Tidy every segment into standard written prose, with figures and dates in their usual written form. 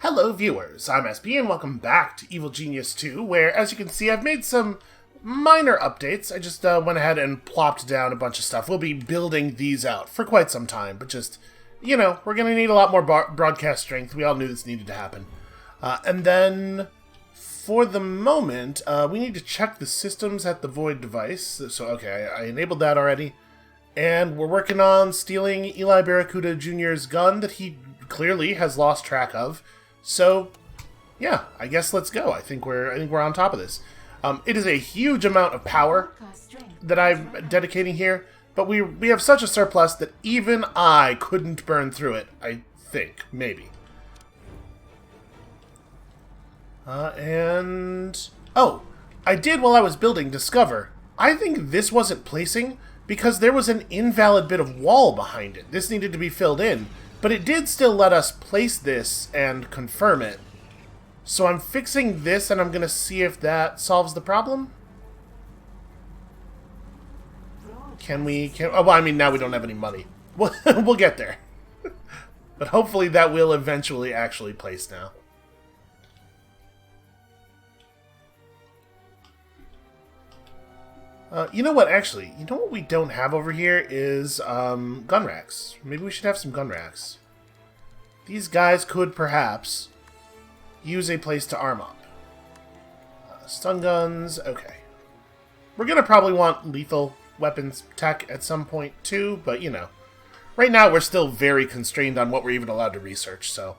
Hello viewers, I'm SB and welcome back to Evil Genius 2, where, as you can see, I've made some minor updates. I just went ahead and plopped down a bunch of stuff. We'll be building these out for quite some time, but just, you know, we're going to need a lot more broadcast strength. We all knew this needed to happen. And then, for the moment, we need to check the systems at the Void device. So, okay, I enabled that already. And we're working on stealing Eli Barracuda Jr.'s gun that he clearly has lost track of. So, yeah, I guess let's go. I think we're on top of this. It is a huge amount of power that I'm dedicating here, but we have such a surplus that even I couldn't burn through it, I think. Maybe. Oh, I did while I was building discover. I think this wasn't placing because there was an invalid bit of wall behind it. This needed to be filled in. But it did still let us place this and confirm it. So I'm fixing this and I'm going to see if that solves the problem. Oh, well, I mean, now we don't have any money. We'll get there. But hopefully that will eventually actually place now. You know what, actually? You know what we don't have over here is gun racks. Maybe we should have some gun racks. These guys could perhaps use a place to arm up. Stun guns, okay. We're going to probably want lethal weapons tech at some point too, but you know. Right now we're still very constrained on what we're even allowed to research, so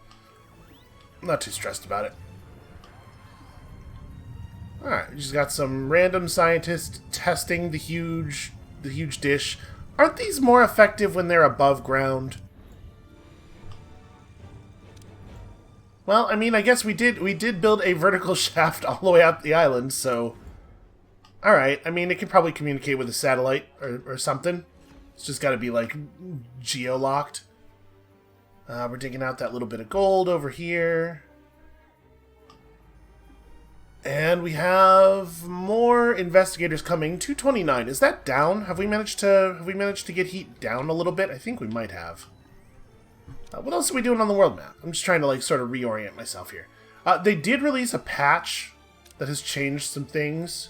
I'm not too stressed about it. Alright, we just got some random scientists testing the huge dish. Aren't these more effective when they're above ground? Well, I mean, I guess we did build a vertical shaft all the way out the island, so... Alright, I mean, it could probably communicate with a satellite or something. It's just gotta be, like, geo-locked. We're digging out that little bit of gold over here. And we have more investigators coming. 229. Is that down? Have we managed to get heat down a little bit? I think we might have. What else are we doing on the world map? I'm just trying to like sort of reorient myself here. They did release a patch that has changed some things.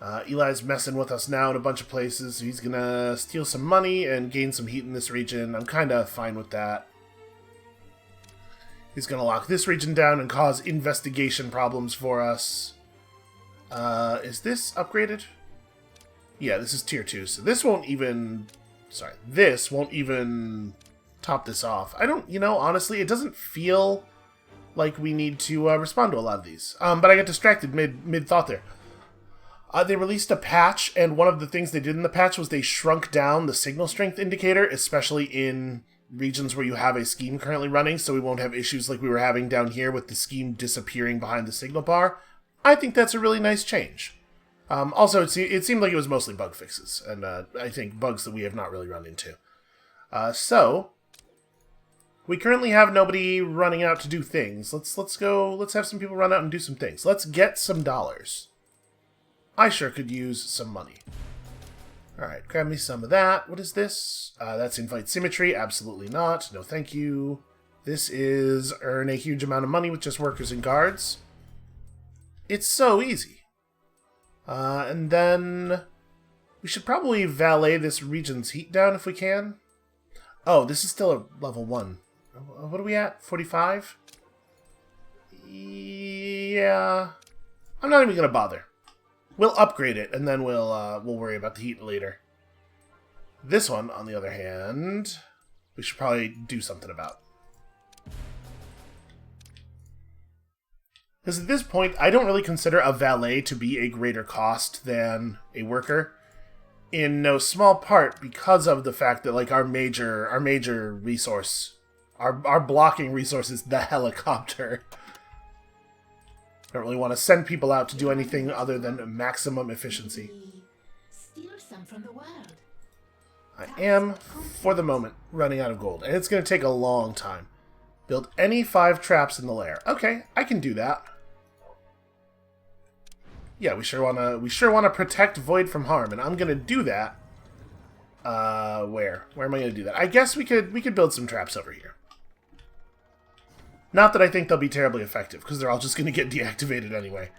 Eli's messing with us now in a bunch of places. So he's gonna steal some money and gain some heat in this region. I'm kind of fine with that. He's going to lock this region down and cause investigation problems for us. Is this upgraded? Yeah, this is tier 2, so this won't even... Sorry, this won't even top this off. I don't, you know, honestly, it doesn't feel like we need to respond to a lot of these. But I got distracted mid-thought there. They released a patch, and one of the things they did in the patch was they shrunk down the signal strength indicator, especially in regions where you have a scheme currently running, so we won't have issues like we were having down here with the scheme disappearing behind the signal bar. I think that's a really nice change. Also, it seemed like it was mostly bug fixes, and I think bugs that we have not really run into. So, we currently have nobody running out to do things. Let's have some people run out and do some things. Let's get some dollars. I sure could use some money. Alright, grab me some of that. What is this? That's invite symmetry. Absolutely not. No thank you. This is earn a huge amount of money with just workers and guards. It's so easy. And then we should probably valet this region's heat down if we can. Oh, this is still a level 1. What are we at? 45? Yeah. I'm not even going to bother. We'll upgrade it, and then we'll worry about the heat later. This one, on the other hand, we should probably do something about. Because at this point, I don't really consider a valet to be a greater cost than a worker. In no small part because of the fact that like our major resource, our blocking resource is the helicopter. I don't really want to send people out to do anything other than maximum efficiency. Steal some from the world. I am, for the moment, running out of gold, and it's going to take a long time. Build any 5 traps in the lair. Okay, I can do that. Yeah, we sure wanna protect Void from harm, and I'm going to do that. Where am I going to do that? I guess we could build some traps over here. Not that I think they'll be terribly effective, because they're all just going to get deactivated anyway.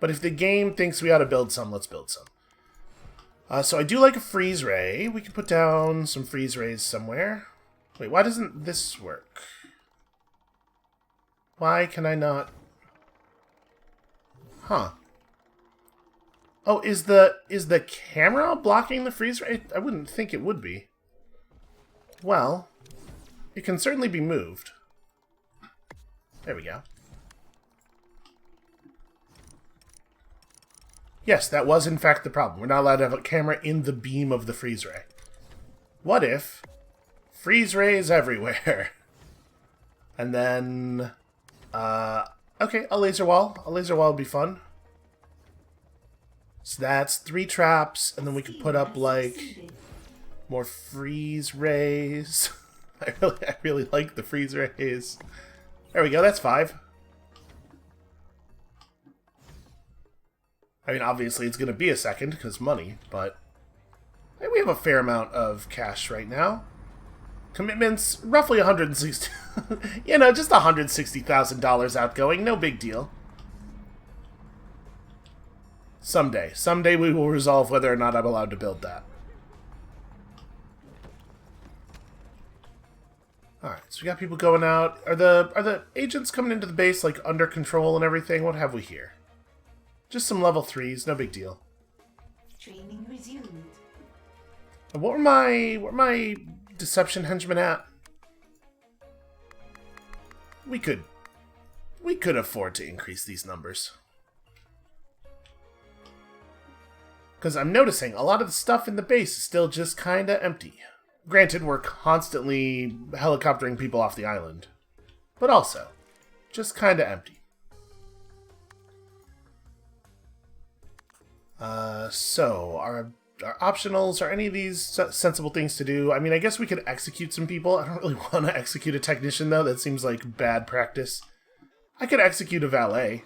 But if the game thinks we ought to build some, let's build some. So I do like a freeze ray. We can put down some freeze rays somewhere. Wait, why doesn't this work? Why can I not... Huh. Oh, is the camera blocking the freeze ray? I wouldn't think it would be. Well, it can certainly be moved. There we go. Yes, that was in fact the problem. We're not allowed to have a camera in the beam of the freeze ray. What if freeze rays everywhere? And then, okay, a laser wall. A laser wall would be fun. So that's 3 traps, and then we could put up, like, more freeze rays. I really like the freeze rays. There we go, that's 5. I mean, obviously it's going to be a second, because money, but we have a fair amount of cash right now. Commitments, roughly 160... you know, just $160,000 outgoing, no big deal. Someday we will resolve whether or not I'm allowed to build that. Alright, so we got people going out. Are the agents coming into the base, like, under control and everything? What have we here? Just some level 3s, no big deal. Training resumed. And what were my deception henchmen at? We could afford to increase these numbers. Because I'm noticing a lot of the stuff in the base is still just kinda empty. Granted, we're constantly helicoptering people off the island. But also, just kinda empty. So, our optionals, are any of these sensible things to do? I mean, I guess we could execute some people. I don't really want to execute a technician, though. That seems like bad practice. I could execute a valet.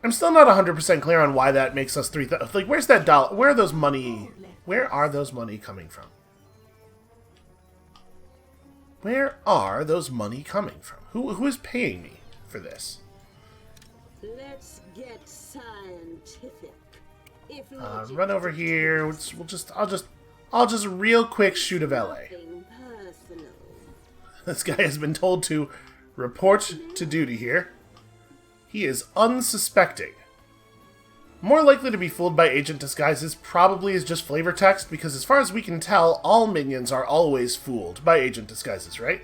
I'm still not 100% clear on why that makes us 3,000. Like, where's that dollar? Where are those money coming from? Where are those money coming from? Who is paying me for this? Let's get scientific. If Run over here. I'll just real quick shoot a valet. This guy has been told to report to duty here. He is unsuspecting. More likely to be fooled by agent disguises probably is just flavor text, because as far as we can tell, all minions are always fooled by agent disguises, right?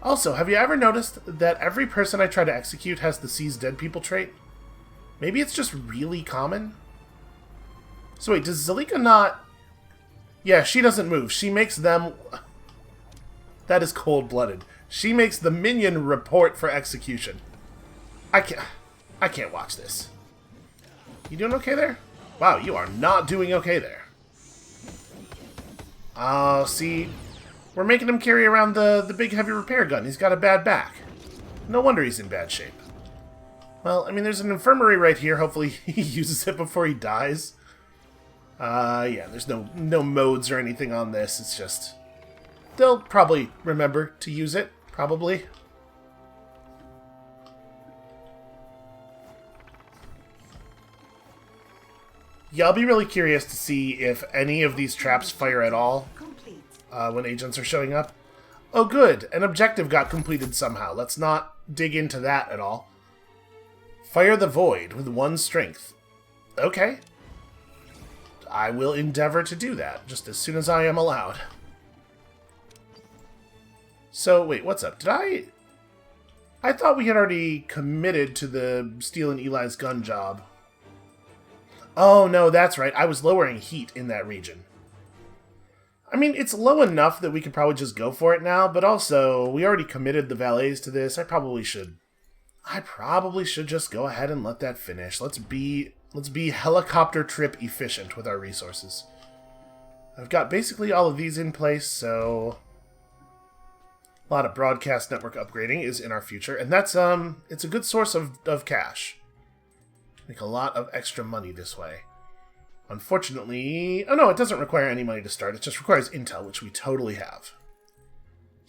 Also, have you ever noticed that every person I try to execute has the seize dead people trait? Maybe it's just really common? So wait, does Zalika not... Yeah, she doesn't move. She makes them... That is cold-blooded. She makes the minion report for execution. I can't watch this. You doing okay there? Wow, you are not doing okay there. Oh, see... We're making him carry around the big heavy repair gun. He's got a bad back. No wonder he's in bad shape. Well, I mean, there's an infirmary right here. Hopefully he uses it before he dies. Yeah, there's no modes or anything on this. It's just... They'll probably remember to use it. Probably. Yeah, I'll be really curious to see if any of these traps fire at all. When agents are showing up. Oh good, an objective got completed somehow. Let's not dig into that at all. Fire the void with 1 strength. Okay. I will endeavor to do that, just as soon as I am allowed. So, wait, what's up? I thought we had already committed to the stealing Eli's gun job. Oh no, that's right, I was lowering heat in that region. I mean, it's low enough that we could probably just go for it now, but also, we already committed the valets to this. I probably should just go ahead and let that finish. Let's be helicopter trip efficient with our resources. I've got basically all of these in place, so a lot of broadcast network upgrading is in our future, and that's it's a good source of cash. Make a lot of extra money this way. Unfortunately... Oh no, it doesn't require any money to start. It just requires intel, which we totally have.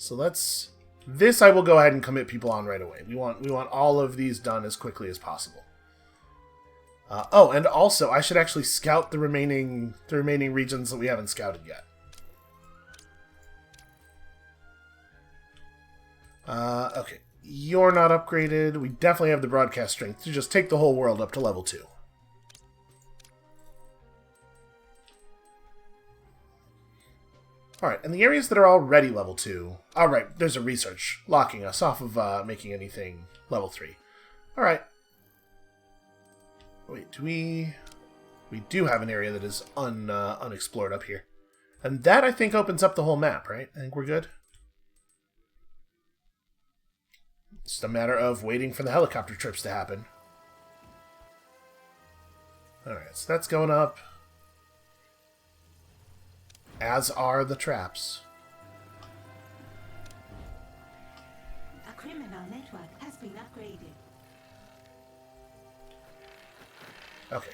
So let's... This I will go ahead and commit people on right away. We want all of these done as quickly as possible. Oh, and also, I should actually scout the remaining regions that we haven't scouted yet. Okay. You're not upgraded. We definitely have the broadcast strength to just take the whole world up to level 2. Alright, and the areas that are already level 2... Alright, there's a research locking us off of making anything level 3. Alright. Wait, do we... We do have an area that is unexplored up here. And that, I think, opens up the whole map, right? I think we're good. It's just a matter of waiting for the helicopter trips to happen. Alright, so that's going up. As are the traps. A criminal network has been upgraded. Okay.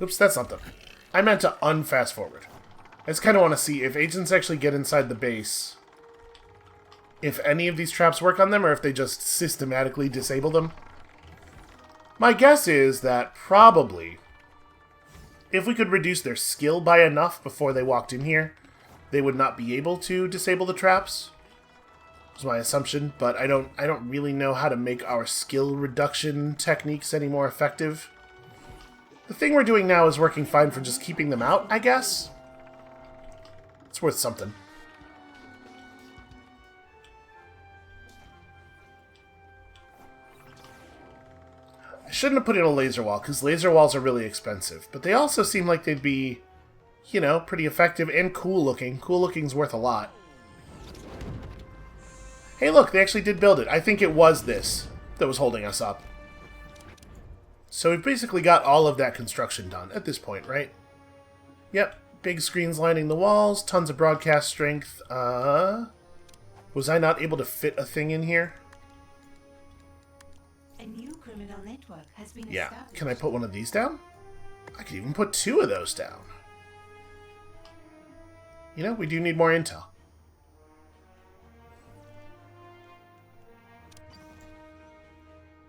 Oops, that's not the... I meant to unfast forward. I just kind of want to see if agents actually get inside the base, if any of these traps work on them, or if they just systematically disable them. My guess is that probably, if we could reduce their skill by enough before they walked in here, they would not be able to disable the traps. That's my assumption, but I don't really know how to make our skill reduction techniques any more effective. The thing we're doing now is working fine for just keeping them out, I guess. It's worth something. I shouldn't have put in a laser wall, because laser walls are really expensive. But they also seem like they'd be, you know, pretty effective and cool looking. Cool looking's worth a lot. Hey look, they actually did build it. I think it was this that was holding us up. So we've basically got all of that construction done at this point, right? Yep. Big screens lining the walls, tons of broadcast strength. Was I not able to fit a thing in here? A new criminal network has been Yeah. established. Can I put one of these down? I could even put 2 of those down. You know, we do need more intel.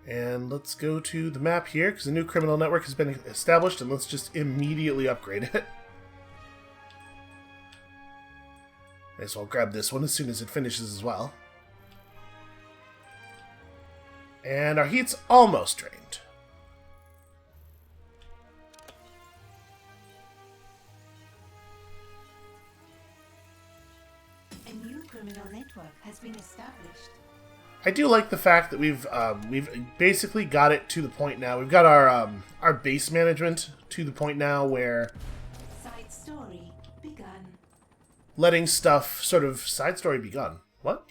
And let's go to the map here, because a new criminal network has been established, and let's just immediately upgrade it. May as well grab this one as soon as it finishes as well. And our heat's almost drained. A new criminal network has been established. I do like the fact that we've basically got it to the point now. We've got our base management to the point now where Side story begun. letting stuff sort of side story begun. What?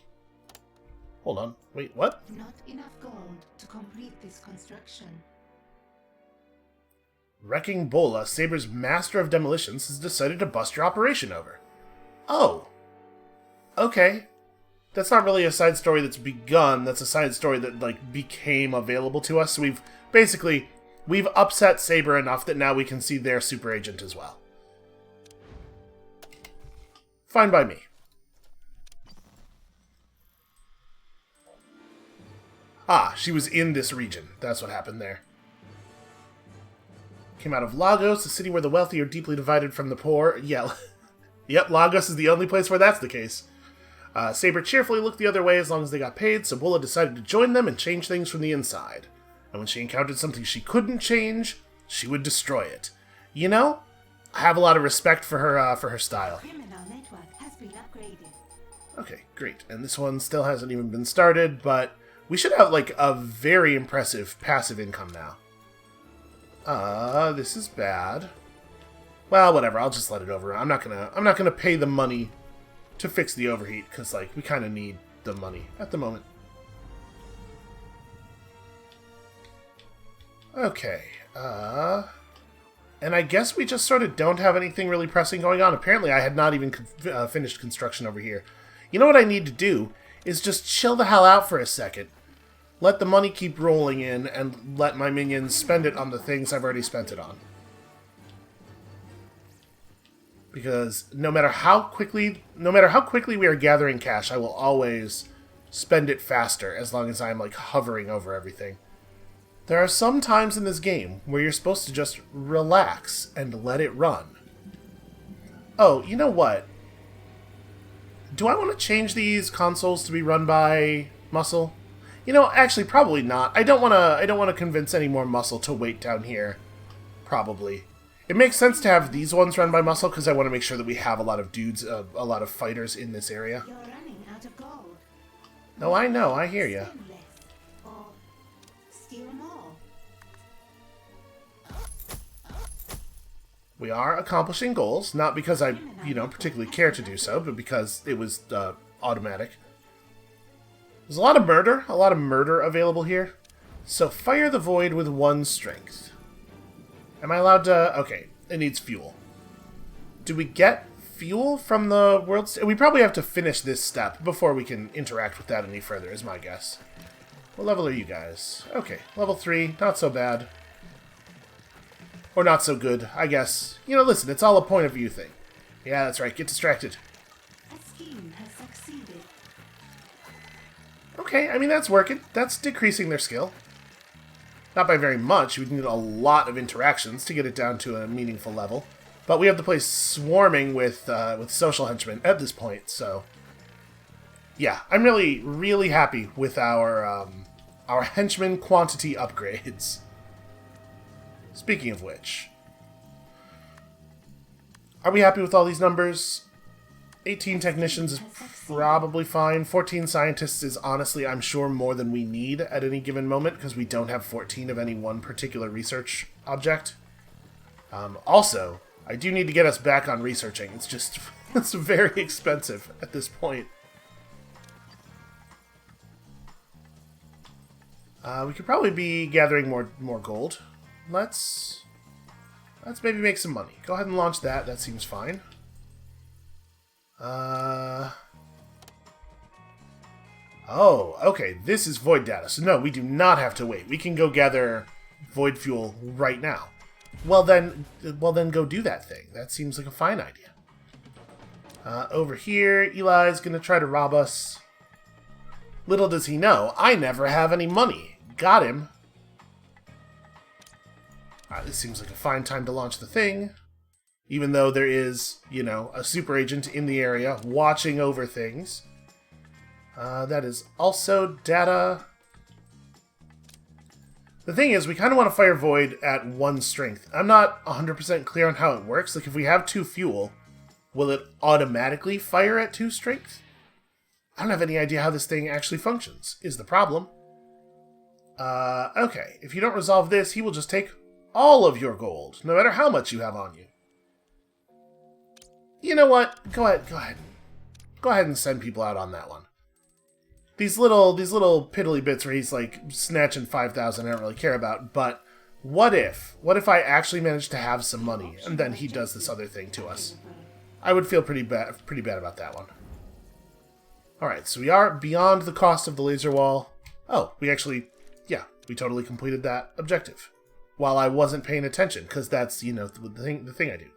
Hold on. Wait, what? Not enough gold to complete this construction. Wrecking Bola, Saber's master of demolitions, has decided to bust your operation over. Oh. Okay. That's not really a side story that's begun. That's a side story that, like, became available to us. So we've upset Saber enough that now we can see their super agent as well. Fine by me. Ah, she was in this region. That's what happened there. Came out of Lagos, a city where the wealthy are deeply divided from the poor. Yeah. Yep, Lagos is the only place where that's the case. Saber cheerfully looked the other way as long as they got paid, so Bulla decided to join them and change things from the inside. And when she encountered something she couldn't change, she would destroy it. You know, I have a lot of respect for her style. Criminal network has been upgraded. Okay, great. And this one still hasn't even been started, but we should have, like, a very impressive passive income now. This is bad. Well, whatever, I'll just let it over. I'm not gonna pay the money to fix the overheat, because, like, we kind of need the money at the moment. Okay, and I guess we just sort of don't have anything really pressing going on. Apparently I had not even finished construction over here. You know what I need to do is just chill the hell out for a second. Let the money keep rolling in, and let my minions spend it on the things I've already spent it on. Because no matter how quickly we are gathering cash, I will always spend it faster as long as I'm like hovering over everything. There are some times in this game where you're supposed to just relax and let it run. Oh, you know what? Do I want to change these consoles to be run by muscle? You know, actually, probably not. I don't want to convince any more muscle to wait down here. Probably. It makes sense to have these ones run by muscle because I want to make sure that we have a lot of dudes, a lot of fighters in this area. You're running out of gold. No, I know. I hear you. Spend less, or steal more. We are accomplishing goals, not because I, particularly care to do so, but because it was automatic. There's a lot of murder available here. So fire the void with 1 strength. Am I allowed to... Okay, it needs fuel. Do we get fuel from the world... We probably have to finish this step before we can interact with that any further, is my guess. What level are you guys? Okay, level 3, not so bad. Or not so good, I guess. Listen, it's all a point of view thing. Yeah, that's right, get distracted. A scheme has succeeded. Okay, I mean, that's working. That's decreasing their skill. Not by very much. We'd need a lot of interactions to get it down to a meaningful level. But we have the place swarming with social henchmen at this point, so... Yeah, I'm really, really happy with our henchman quantity upgrades. Speaking of which... Are we happy with all these numbers? 18 technicians is probably fine. 14 scientists is honestly, I'm sure, more than we need at any given moment, because we don't have 14 of any one particular research object. Also, I do need to get us back on researching. It's just, it's very expensive at this point. We could probably be gathering more gold. Let's maybe make some money. Go ahead and launch that. That seems fine. Oh, okay, this is void data. So no, we do not have to wait. We can go gather void fuel right now. Well then go do that thing. That seems like a fine idea. Over here, Eli's gonna try to rob us. Little does he know, I never have any money. Got him. This seems like a fine time to launch the thing. Even though there is, a super agent in the area watching over things. That is also data. The thing is, we kind of want to fire Void at 1 strength. I'm not 100% clear on how it works. Like, if we have 2 fuel, will it automatically fire at 2 strength? I don't have any idea how this thing actually functions, is the problem. Okay. If you don't resolve this, he will just take all of your gold, no matter how much you have on you. You know what? Go ahead. Go ahead and send people out on that one. These little piddly bits where he's like snatching 5,000 I don't really care about, but what if I actually manage to have some money and then he does this other thing to us? I would feel pretty bad about that one. Alright, so we are beyond the cost of the laser wall. Oh, we totally completed that objective. While I wasn't paying attention, because that's, the thing I do.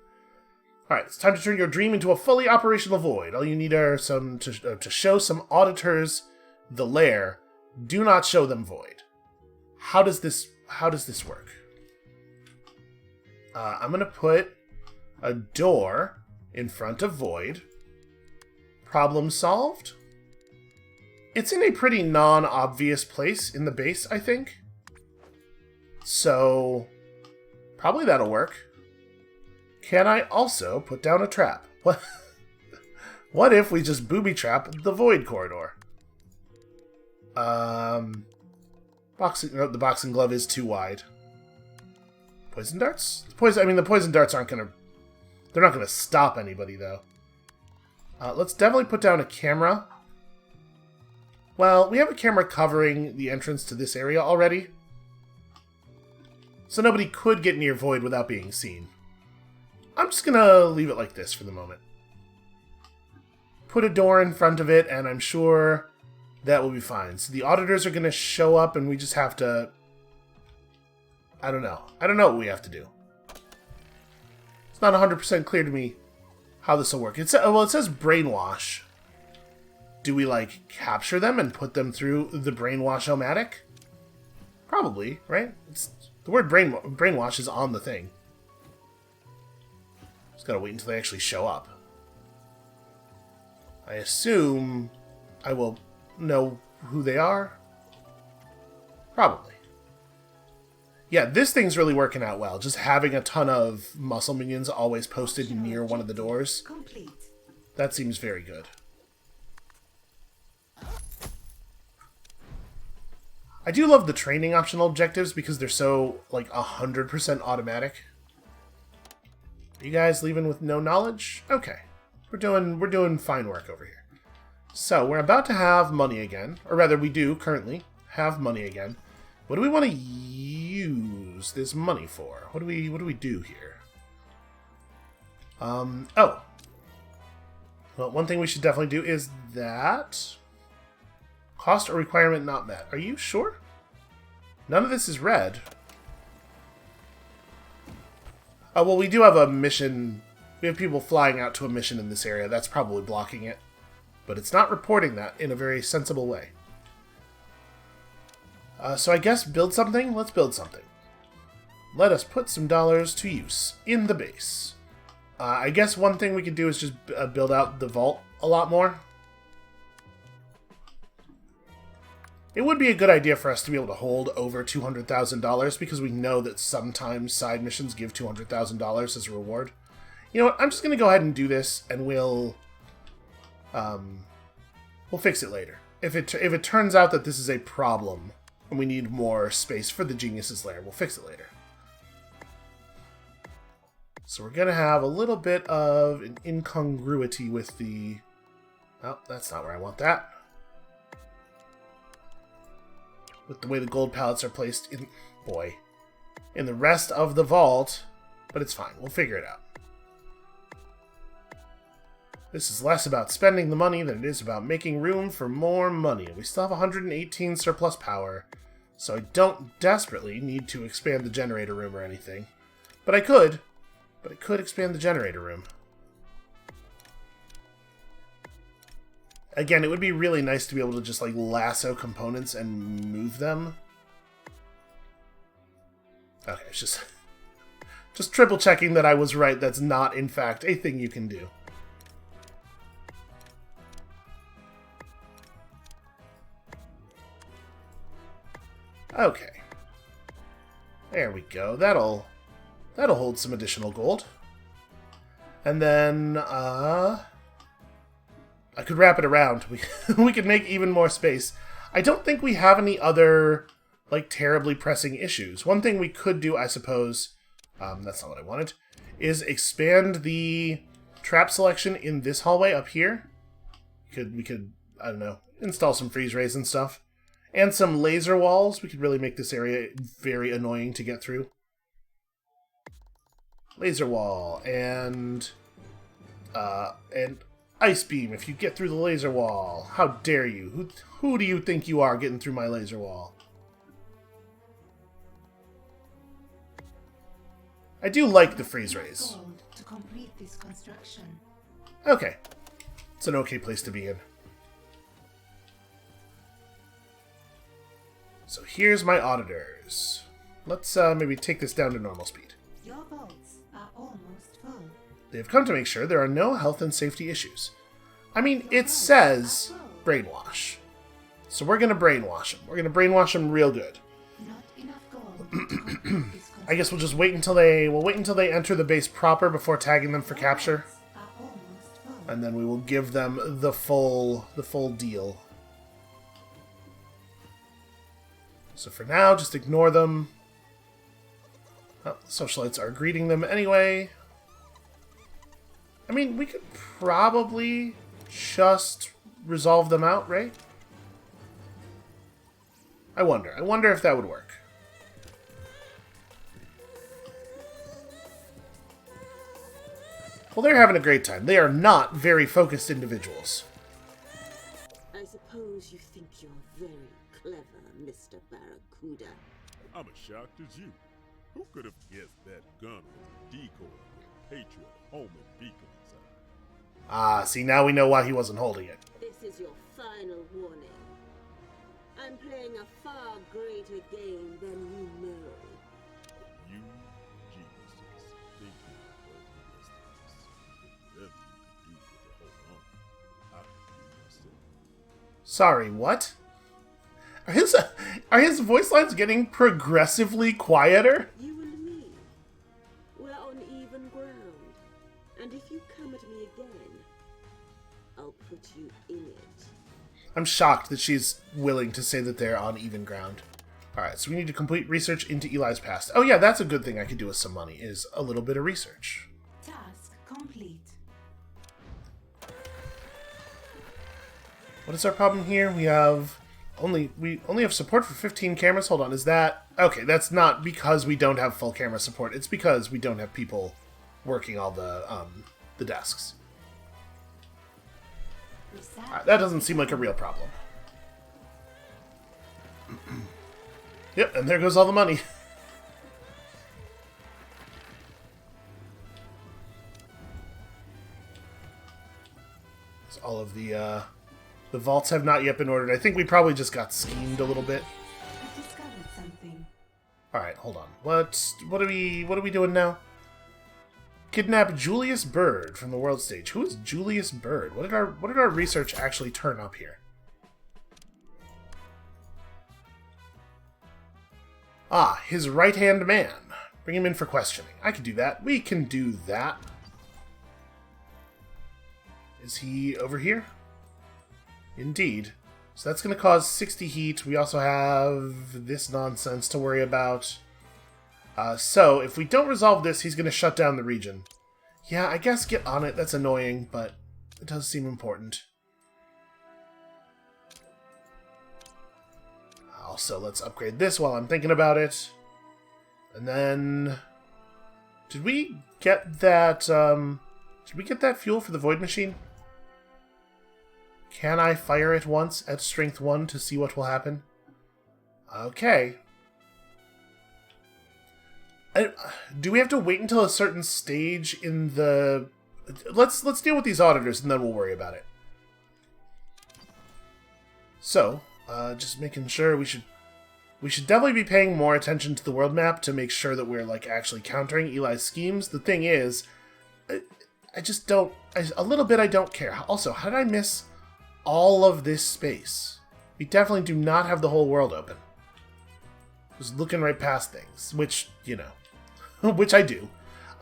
Alright, it's time to turn your dream into a fully operational void. All you need are to show some auditors the Lair. Do not show them void. How does this work? I'm going to put a door in front of void. Problem solved? It's in a pretty non-obvious place in the base, I think. So, probably that'll work. Can I also put down a trap? What if we just booby-trap the void corridor? The boxing glove is too wide. Poison darts? The poison darts aren't gonna... They're not gonna stop anybody, though. Let's definitely put down a camera. Well, we have a camera covering the entrance to this area already. So nobody could get near void without being seen. I'm just gonna leave it like this for the moment. Put a door in front of it, and I'm sure that will be fine. So the auditors are gonna show up, and we just have to... I don't know. I don't know what we have to do. It's not 100% clear to me how this will work. Well, it says brainwash. Do we, like, capture them and put them through the brainwash-o-matic? Probably, right? The word brainwash is on the thing. Just gotta wait until they actually show up. I assume I will know who they are. Probably. Yeah, this thing's really working out well. Just having a ton of muscle minions always posted near one of the doors. Complete. That seems very good. I do love the training optional objectives because they're so, like, 100% automatic. Are you guys leaving with no knowledge? Okay. We're doing fine work over here. So, we're about to have money again. Or rather, we do, currently, have money again. What do we want to use this money for? What do we do here? Oh. Well, one thing we should definitely do is that... Cost or requirement not met. Are you sure? None of this is red. Oh, well, we do have a mission. We have people flying out to a mission in this area. That's probably blocking it. But it's not reporting that in a very sensible way. So I guess build something? Let's build something. Let us put some dollars to use in the base. I guess one thing we could do is just build out the vault a lot more. It would be a good idea for us to be able to hold over $200,000 because we know that sometimes side missions give $200,000 as a reward. You know what? I'm just going to go ahead and do this, and we'll fix it later. If it turns out that this is a problem and we need more space for the Genius's Lair, we'll fix it later. So we're going to have a little bit of an incongruity with the... Oh, that's not where I want that. With the way the gold pallets are placed in... Boy. In the rest of the vault. But it's fine. We'll figure it out. This is less about spending the money than it is about making room for more money. We still have 118 surplus power. So I don't desperately need to expand the generator room or anything. But I could. But I could expand the generator room. Again, it would be really nice to be able to just, like, lasso components and move them. Okay, it's just triple checking that I was right. That's not, in fact, a thing you can do. Okay. There we go. That'll hold some additional gold. And then, I could wrap it around. We could make even more space. I don't think we have any other, like, terribly pressing issues. One thing we could do, I suppose, that's not what I wanted, is expand the trap selection in this hallway up here. We could, I don't know, install some freeze rays and stuff. And some laser walls. We could really make this area very annoying to get through. Laser wall and ice beam if you get through the laser wall. How dare you? Who do you think you are getting through my laser wall? I do like the freeze rays. To complete this construction. Okay. It's an okay place to be in. So here's my auditors. Let's maybe take this down to normal speed. Your vaults are almost full. They have come to make sure there are no health and safety issues. I mean, it says brainwash. So we're going to brainwash them. We're going to brainwash them real good. Not enough gold to complete this I guess we'll just wait until they enter the base proper before tagging them for capture. are almost full. And then we will give them the full deal. So for now, just ignore them. Oh, the socialites are greeting them anyway. I mean, we could probably just resolve them out, right? I wonder if that would work. Well, they're having a great time. They are not very focused individuals. I suppose you think you're very clever, Mr. Barracuda. I'm as shocked as you. Who could have guessed that gun was a decoy with Patriot home and beacon inside? Ah, see, now we know why he wasn't holding it. This is your final warning. I'm playing a far greater game than you know. You geniuses think you know this. Whatever you can do with the whole army, I can do myself. Sorry, what? Are his voice lines getting progressively quieter? You and me, we're on even ground. And if you come at me again, I'll put you in it. I'm shocked that she's willing to say that they're on even ground. Alright, so we need to complete research into Eli's past. Oh yeah, that's a good thing I could do with some money, is a little bit of research. Task complete. What is our problem here? We only have support for 15 cameras. Hold on, is that... Okay, that's not because we don't have full camera support. It's because we don't have people working all the desks. Alright, that doesn't seem like a real problem. Yep, and there goes all the money. So all of the vaults have not yet been ordered. I think we probably just got schemed a little bit. I discovered something. Alright, hold on. What are we doing now? Kidnap Julius Bird from the world stage. Who is Julius Bird? What did our research actually turn up here? Ah, his right-hand man. Bring him in for questioning. I can do that. We can do that. Is he over here? Indeed. So that's going to cause 60 heat. We also have this nonsense to worry about. So, if we don't resolve this, he's going to shut down the region. Yeah, I guess get on it. That's annoying, but it does seem important. Also, let's upgrade this while I'm thinking about it. And then... Did we get that, fuel for the Void Machine? Can I fire it once at Strength 1 to see what will happen? Okay. Do we have to wait until a certain stage in the... Let's deal with these auditors and then we'll worry about it. So, just making sure we should definitely be paying more attention to the world map to make sure that we're like actually countering Eli's schemes. The thing is, I just don't... a little bit I don't care. Also, how did I miss all of this space? We definitely do not have the whole world open. Just looking right past things, which, you know, which I do.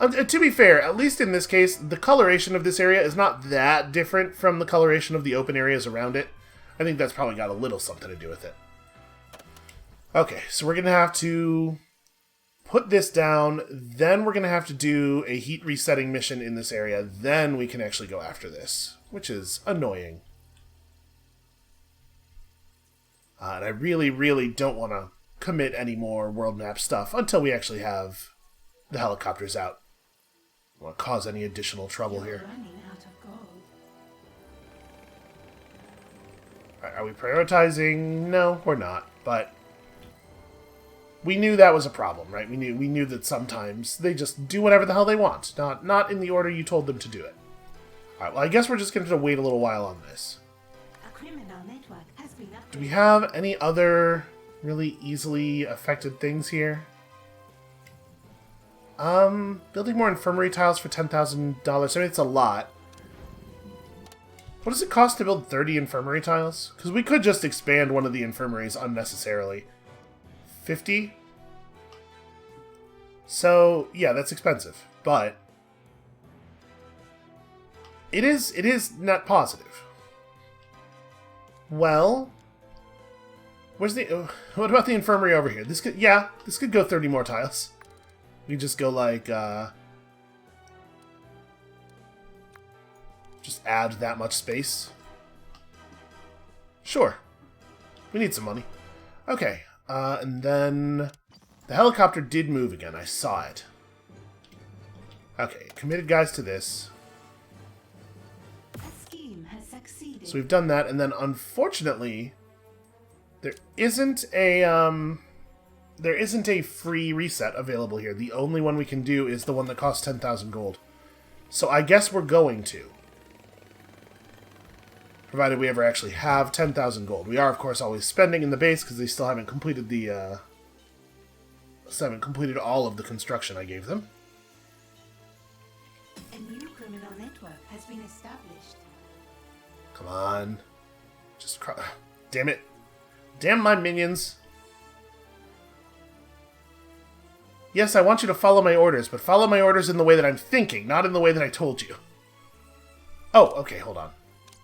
To be fair, at least in this case, the coloration of this area is not that different from the coloration of the open areas around it. I think that's probably got a little something to do with it. Okay, so we're going to have to put this down, then we're going to have to do a heat resetting mission in this area, then we can actually go after this, which is annoying. And I really, really don't want to commit any more world map stuff until we actually have the helicopters out. I don't want to cause any additional trouble here. Running out of gold. Are we prioritizing? No, we're not. But we knew that was a problem, right? We knew that sometimes they just do whatever the hell they want, not in the order you told them to do it. All right. Well, I guess we're just going to wait a little while on this. A criminal network has been updated. Do we have any other really easily affected things here? Building more infirmary tiles for $10,000. I mean, it's a lot. What does it cost to build 30 infirmary tiles? Because we could just expand one of the infirmaries unnecessarily. 50? So, yeah, that's expensive. But it is net positive. Well, where's the... what about the infirmary over here? This could go 30 more tiles. We just go like, just add that much space. Sure. We need some money. Okay, and then the helicopter did move again. I saw it. Okay, committed guys to this. A scheme has succeeded. So we've done that, and then unfortunately, there isn't a free reset available here. The only one we can do is the one that costs 10,000 gold. So I guess we're going to. Provided we ever actually have 10,000 gold. We are, of course, always spending in the base because they still haven't completed the, haven't completed all of the construction I gave them. A new criminal network has been established. Come on. Just damn it. Damn my minions. Yes, I want you to follow my orders, but follow my orders in the way that I'm thinking, not in the way that I told you. Oh, okay, hold on.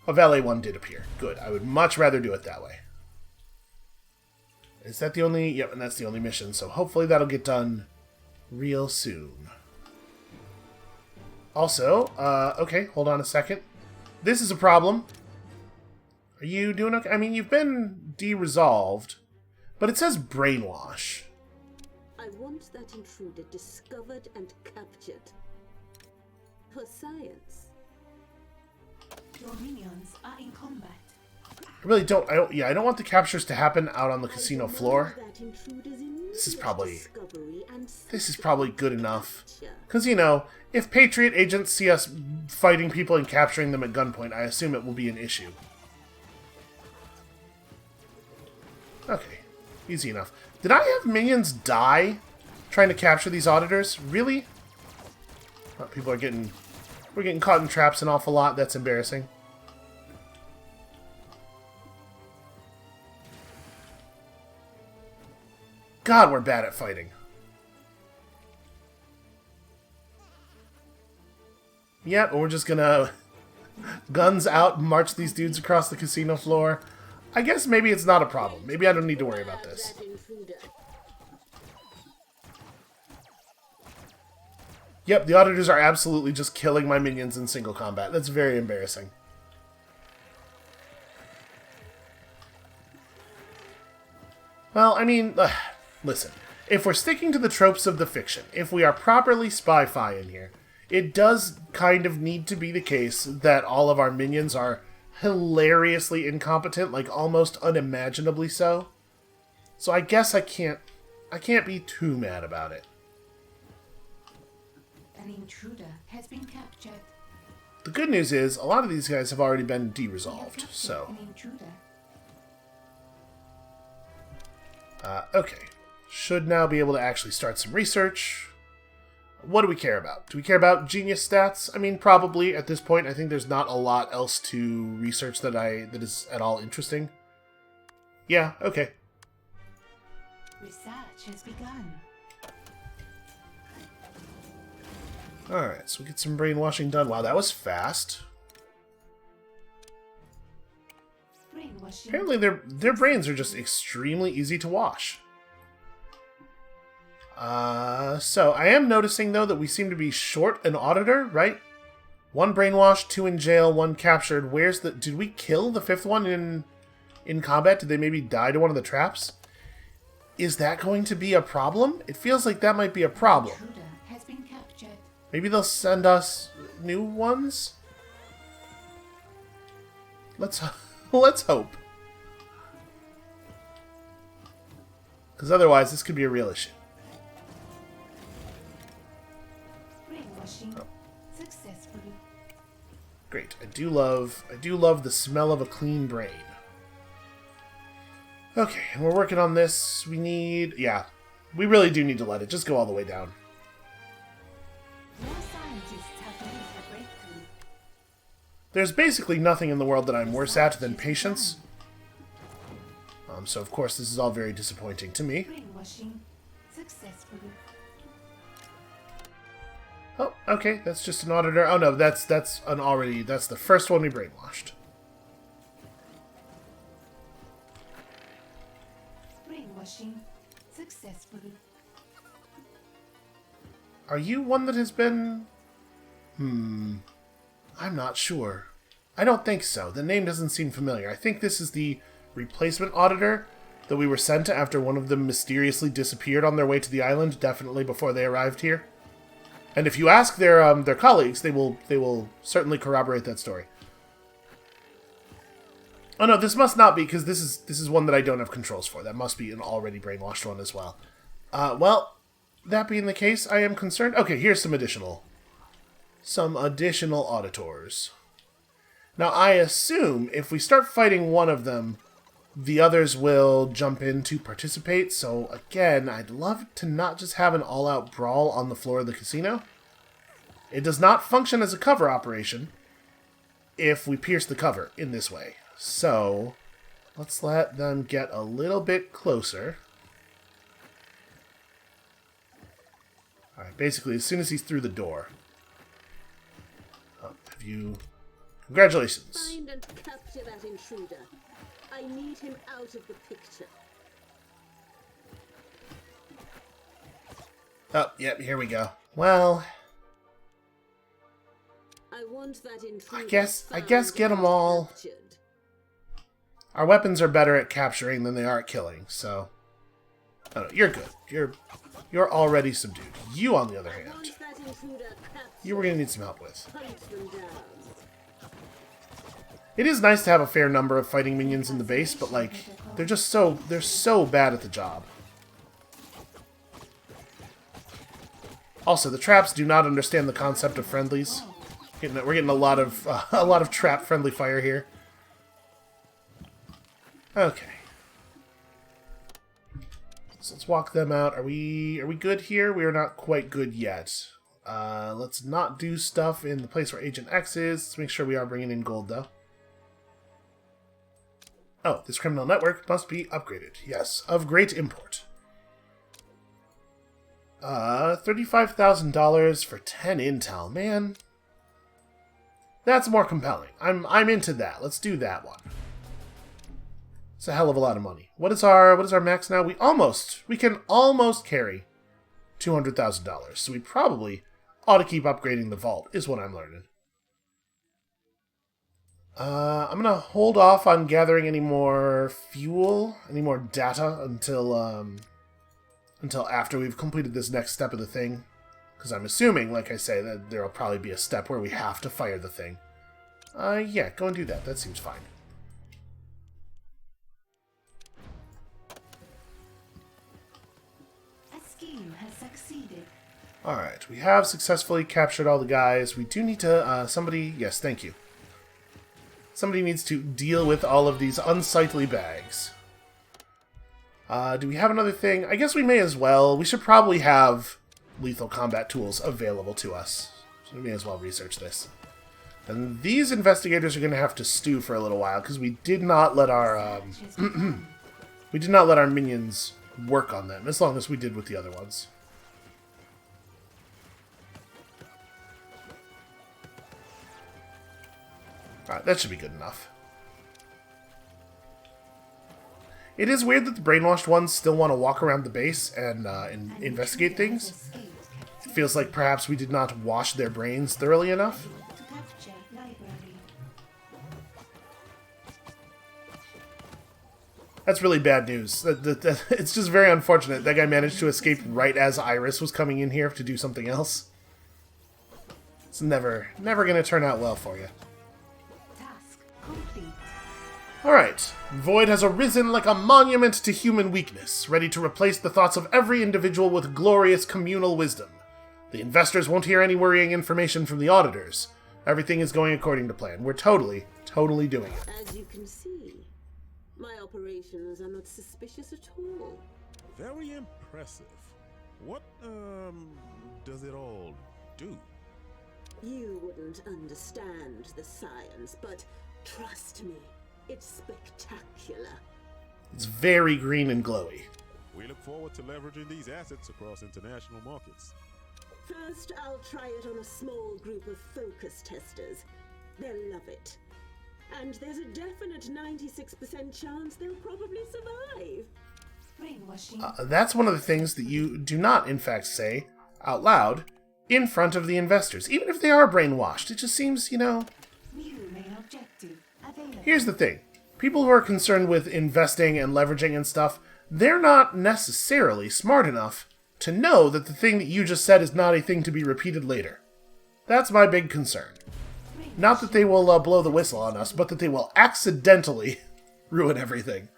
A valet one did appear. Good. I would much rather do it that way. Is that the only... Yep, and that's the only mission, so hopefully that'll get done real soon. Also, okay, hold on a second. This is a problem. Are you doing okay? I mean, you've been de-resolved, but it says brainwash. I want that intruder discovered and captured. For science. Your minions are in combat. I really don't... I don't want the captures to happen out on the casino floor. This is probably good enough. Because, you know, if Patriot agents see us fighting people and capturing them at gunpoint, I assume it will be an issue. Okay. Easy enough. Did I have minions die trying to capture these auditors? Really? Oh, people are getting... We're getting caught in traps an awful lot. That's embarrassing. God, we're bad at fighting. Yep, we're just gonna guns out and march these dudes across the casino floor. I guess maybe it's not a problem. Maybe I don't need to worry about this. Yep, the auditors are absolutely just killing my minions in single combat. That's very embarrassing. Well, I mean, listen. If we're sticking to the tropes of the fiction, if we are properly spy-fi in here, it does kind of need to be the case that all of our minions are hilariously incompetent, like almost unimaginably so. So I guess I can't be too mad about it. An intruder has been captured. The good news is, a lot of these guys have already been de-resolved, so... An intruder. Okay. Should now be able to actually start some research. What do we care about? Do we care about genius stats? I mean, probably at this point. I think there's not a lot else to research that is at all interesting. Yeah, okay. Research has begun. Alright, so we get some brainwashing done. Wow, that was fast. Brainwashing. Apparently their brains are just extremely easy to wash. So I am noticing, though, that we seem to be short an auditor, right? 1 brainwashed, 2 in jail, 1 captured. Where's the... Did we kill the 5th one in combat? Did they maybe die to one of the traps? Is that going to be a problem? It feels like that might be a problem. Intruder has been captured. Maybe they'll send us new ones? Let's hope. Because otherwise, this could be a real issue. Brainwashing successfully. Great. I do love the smell of a clean brain. Okay, and we're working on this. We really do need to let it just go all the way down. More scientists have made a breakthrough. There's basically nothing in the world that I'm worse at than patience. So of course this is all very disappointing to me. Brainwashing successfully. Oh, okay, that's just an auditor. Oh no, that's the first one we brainwashed. Brainwashing successfully. Are you one that has been... I'm not sure. I don't think so. The name doesn't seem familiar. I think this is the replacement auditor that we were sent to after one of them mysteriously disappeared on their way to the island, definitely before they arrived here. And if you ask their colleagues, they will certainly corroborate that story. Oh no, this must not be, because this is one that I don't have controls for. That must be an already brainwashed one as well. Well, that being the case, I am concerned. Okay, here's some additional auditors. Now, I assume if we start fighting one of them, the others will jump in to participate. So, again, I'd love to not just have an all-out brawl on the floor of the casino. It does not function as a cover operation if we pierce the cover in this way. So, let's let them get a little bit closer. Alright, basically, as soon as he's through the door. Oh, have you... Congratulations. Find and capture that intruder. I need him out of the picture. Oh, yep, here we go. Well... I want that intruder I guess get them all. captured. Our weapons are better at capturing than they are at killing, so... Oh, no, you're good. You're already subdued. You, on the other hand, Want that intruder captured. you were going to need some help with. Hunt them down. It is nice to have a fair number of fighting minions in the base, but, like, they're so bad at the job. Also, the traps do not understand the concept of friendlies. We're getting a lot of trap friendly fire here. Okay. So let's walk them out. Are we good here? We are not quite good yet. Let's not do stuff in the place where Agent X is. Let's make sure we are bringing in gold, though. Oh, this criminal network must be upgraded. Yes, of great import. $35,000 for 10 intel, man. That's more compelling. I'm into that. Let's do that one. It's a hell of a lot of money. What is our max now? We can almost carry $200,000. So we probably ought to keep upgrading the vault, is what I'm learning. I'm gonna hold off on gathering any more fuel, any more data until after we've completed this next step of the thing. Because I'm assuming, like I say, that there'll probably be a step where we have to fire the thing. Yeah, go and do that. That seems fine. A scheme has succeeded. Alright, we have successfully captured all the guys. We do need to, somebody... Yes, thank you. Somebody needs to deal with all of these unsightly bags. Do we have another thing? I guess we may as well. We should probably have lethal combat tools available to us. So we may as well research this. And these investigators are going to have to stew for a little while, because we did not let our we did not let our minions work on them, as long as we did with the other ones. Alright, that should be good enough. It is weird that the brainwashed ones still want to walk around the base and investigate things. It feels like perhaps we did not wash their brains thoroughly enough. To capture library. That's really bad news. It's just very unfortunate. That guy managed to escape right as Iris was coming in here to do something else. It's never going to turn out well for you. Task complete. Alright, Void has arisen like a monument to human weakness, ready to replace the thoughts of every individual with glorious communal wisdom. The investors won't hear any worrying information from the auditors. Everything is going according to plan. We're totally doing it. As you can see, my operations are not suspicious at all. Very impressive. What, does it all do? You wouldn't understand the science, but trust me, it's spectacular. It's very green and glowy. We look forward to leveraging these assets across international markets. First, I'll try it on a small group of focus testers. They'll love it. And there's a definite 96% chance they'll probably survive. Brainwashing. That's one of the things that you do not, in fact, say out loud in front of the investors. Even if they are brainwashed, it just seems, New main objective available. Here's the thing. People who are concerned with investing and leveraging and stuff, they're not necessarily smart enough to know that the thing that you just said is not a thing to be repeated later. That's my big concern. Not that they will blow the whistle on us, but that they will accidentally ruin everything.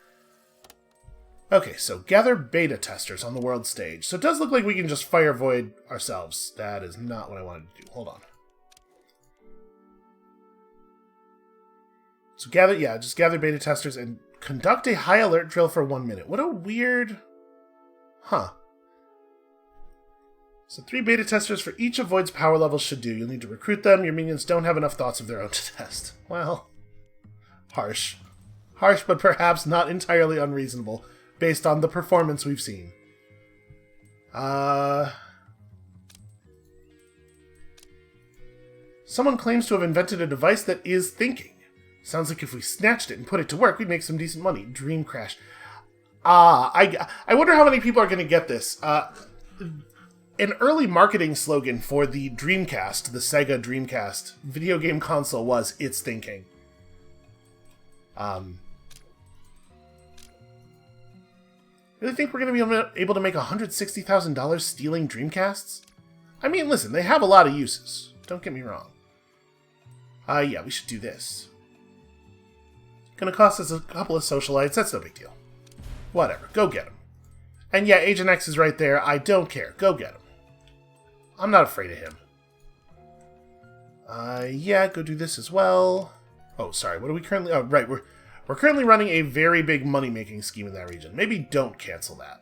Okay, so gather beta testers on the world stage. So it does look like we can just fire Void ourselves. That is not what I wanted to do. Hold on. So gather, yeah, just gather beta testers and conduct a high alert drill for 1 minute. What a weird... Huh. So 3 beta testers for each of Void's power levels should do. You'll need to recruit them. Your minions don't have enough thoughts of their own to test. Well, harsh. Harsh, but perhaps not entirely unreasonable, based on the performance we've seen. Someone claims to have invented a device that is thinking. Sounds like if we snatched it and put it to work, we'd make some decent money. Dream crash. I wonder how many people are going to get this. An early marketing slogan for the Dreamcast, the Sega Dreamcast video game console was, "It's thinking." Really think we're going to be able to make $160,000 stealing Dreamcasts? I mean, listen, they have a lot of uses. Don't get me wrong. Yeah, we should do this. Gonna cost us a couple of socialites, that's no big deal. Whatever, go get them. And yeah, Agent X is right there, I don't care, go get him. I'm not afraid of him. Yeah, go do this as well. Oh, sorry, what are we currently... Oh, right, we're currently running a very big money-making scheme in that region. Maybe don't cancel that.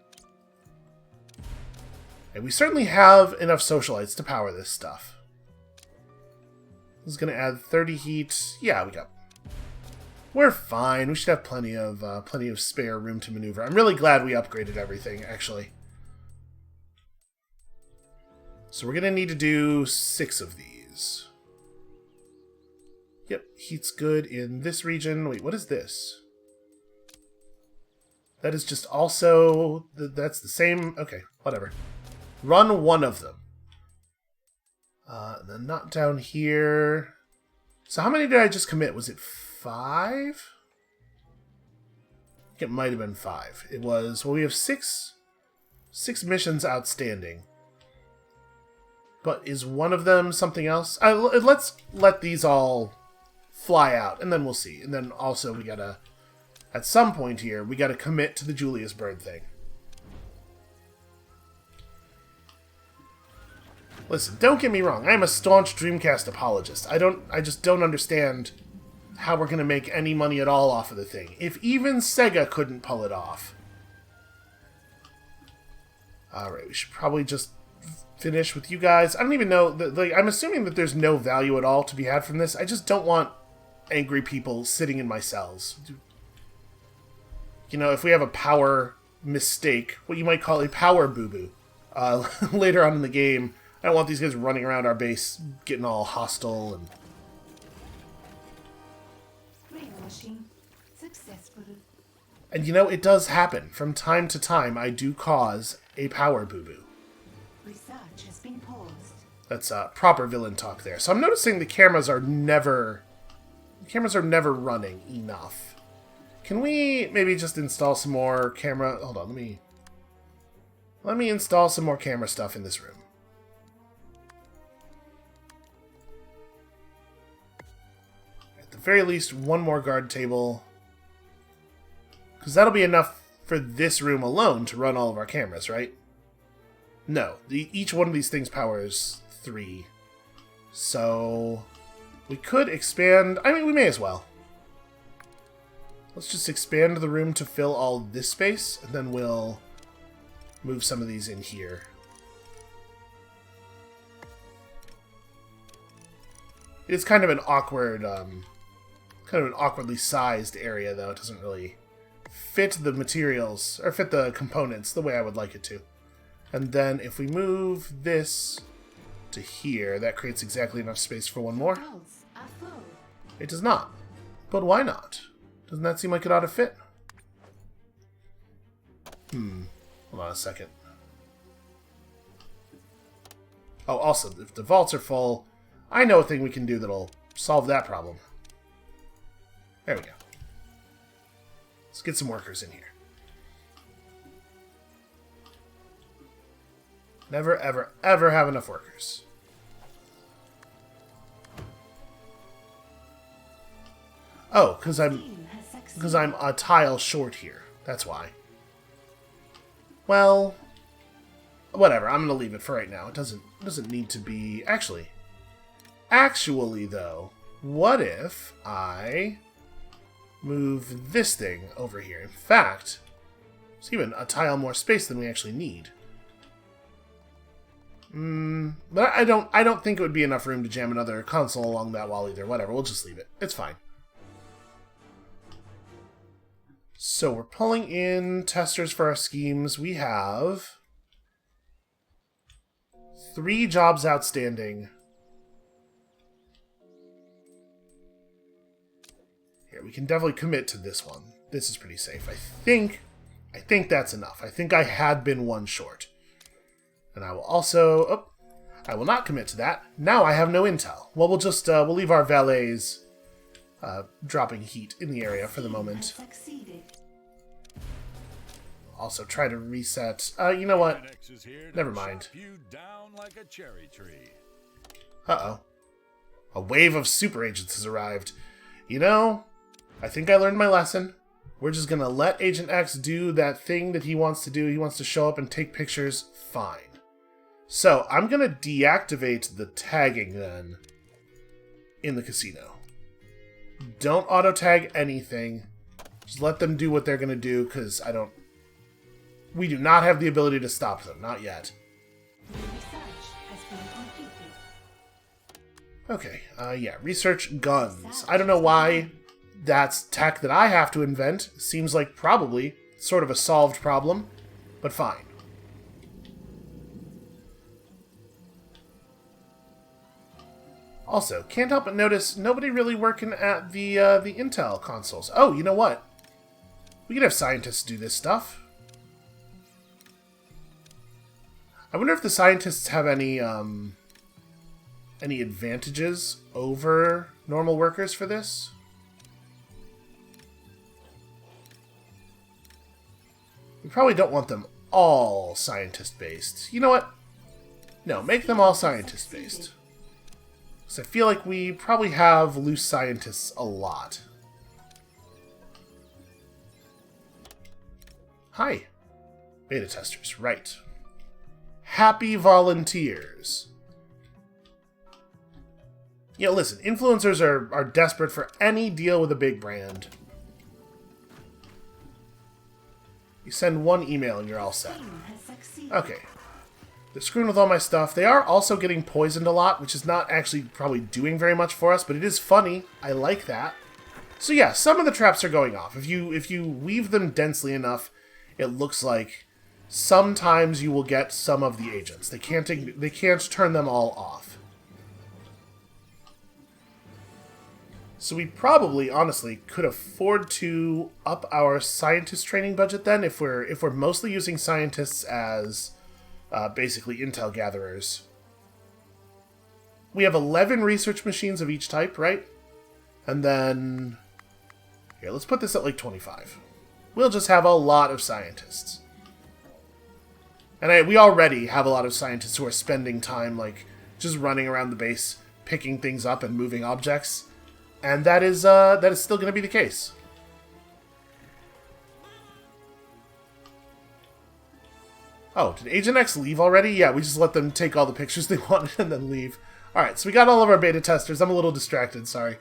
And we certainly have enough socialites to power this stuff. This is going to add 30 heat. Yeah, we're fine. We should have plenty of spare room to maneuver. I'm really glad we upgraded everything, actually. So we're going to need to do 6 of these. Yep, heat's good in this region. Wait, what is this? That is just also... That's the same... Okay, whatever. Run 1 of them. And then not down here. So how many did I just commit? Was it 5? I think it might have been 5. It was... Well, we have 6 missions outstanding. But is one of them something else? Let's let these all fly out, and then we'll see. And then also we gotta... At some point here, we gotta commit to the Julius Bird thing. Listen, don't get me wrong. I'm a staunch Dreamcast apologist. I just don't understand how we're going to make any money at all off of the thing. If even Sega couldn't pull it off. Alright, we should probably just finish with you guys. I don't even know... I'm assuming that there's no value at all to be had from this. I just don't want angry people sitting in my cells. You know, if we have a power mistake, what you might call a power boo-boo, later on in the game... I don't want these guys running around our base, getting all hostile and... Brainwashing successful. And you know, it does happen. From time to time, I do cause a power boo-boo. Research has been paused. That's proper villain talk there. So I'm noticing the cameras are never... running enough. Can we maybe just install some more camera... Hold on, let me install some more camera stuff in this room. Very least one more guard table, because that'll be enough for this room alone to run all of our cameras, right? No, each one of these things powers 3, so we could expand. I mean, we may as well. Let's just expand the room to fill all this space, and then we'll move some of these in here. It's kind of an awkward kind of an awkwardly sized area, though. It doesn't really fit the materials, or fit the components the way I would like it to. And then if we move this to here, that creates exactly enough space for one more. It does not. But why not? Doesn't that seem like it ought to fit? Hold on a second. Oh, also, if the vaults are full, I know a thing we can do that'll solve that problem. There we go. Let's get some workers in here. Never, ever, ever have enough workers. Oh, because I'm a tile short here. That's why. Well, whatever. I'm gonna leave it for right now. It doesn't need to be. Actually, though, what if I move this thing over here. In fact, it's even a tile more space than we actually need. But I don't think it would be enough room to jam another console along that wall either. Whatever, we'll just leave it. It's fine. So we're pulling in testers for our schemes. We have 3 jobs outstanding. Here, we can definitely commit to this one. This is pretty safe. I think that's enough. I think I had been 1 short. And I will also... Oh, I will not commit to that. Now I have no intel. Well, we'll just... we'll leave our valets dropping heat in the area for the moment. Also try to reset... you know what? Never mind. Uh-oh. A wave of super agents has arrived. You know, I think I learned my lesson. We're just gonna let Agent X do that thing that he wants to do. He wants to show up and take pictures. Fine. So, I'm gonna deactivate the tagging then in the casino. Don't auto-tag anything. Just let them do what they're gonna do, because we do not have the ability to stop them. Not yet. Okay, yeah, research guns. I don't know why that's tech that I have to invent. Seems like probably sort of a solved problem, but fine. Also, can't help but notice nobody really working at the Intel consoles. Oh, you know what? We could have scientists do this stuff. I wonder if the scientists have any advantages over normal workers for this? We probably don't want them all scientist-based. You know what? No, make them all scientist-based. Because I feel like we probably have loose scientists a lot. Hi. Beta testers, right. Happy volunteers. You know, listen, influencers are desperate for any deal with a big brand. You send 1 email and you're all set. Okay. They're screwing with all my stuff. They are also getting poisoned a lot, which is not actually probably doing very much for us, but it is funny. I like that. So yeah, some of the traps are going off. If you weave them densely enough, it looks like sometimes you will get some of the agents. They can't turn them all off. So we probably, honestly, could afford to up our scientist training budget then if we're mostly using scientists as basically intel gatherers. We have 11 research machines of each type, right? And then... Here, let's put this at like 25. We'll just have a lot of scientists. And we already have a lot of scientists who are spending time, like, just running around the base, picking things up and moving objects. And that is still going to be the case. Oh, did Agent X leave already? Yeah, we just let them take all the pictures they wanted and then leave. Alright, so we got all of our beta testers. I'm a little distracted, sorry.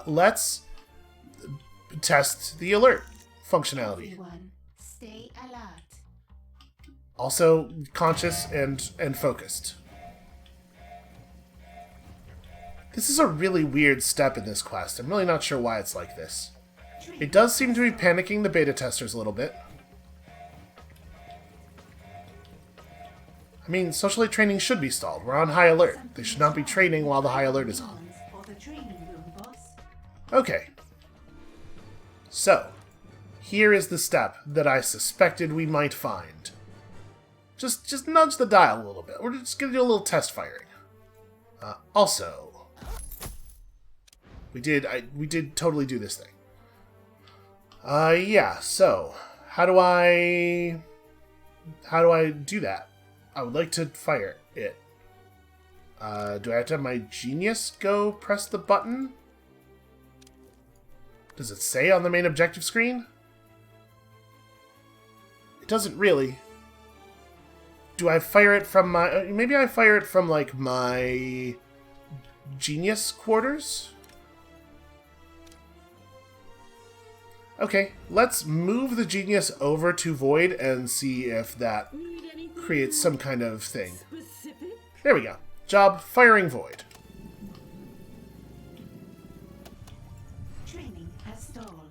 Let's test the alert functionality. Everyone, stay alert. Also conscious and focused. This is a really weird step in this quest. I'm really not sure why it's like this. It does seem to be panicking the beta testers a little bit. I mean, socialite training should be stalled. We're on high alert. They should not be training while the high alert is on. Okay. So, here is the step that I suspected we might find. Just nudge the dial a little bit. We're just going to do a little test firing. Also, we did totally do this thing. Yeah, so, how do I do that? I would like to fire it. Do I have to have my genius go press the button? Does it say on the main objective screen? It doesn't really. Do I fire it from my... maybe I fire it from, like, my genius quarters? Okay, let's move the genius over to Void and see if that Need anything creates some kind of thing. specific? There we go. Job firing Void. Training has stalled.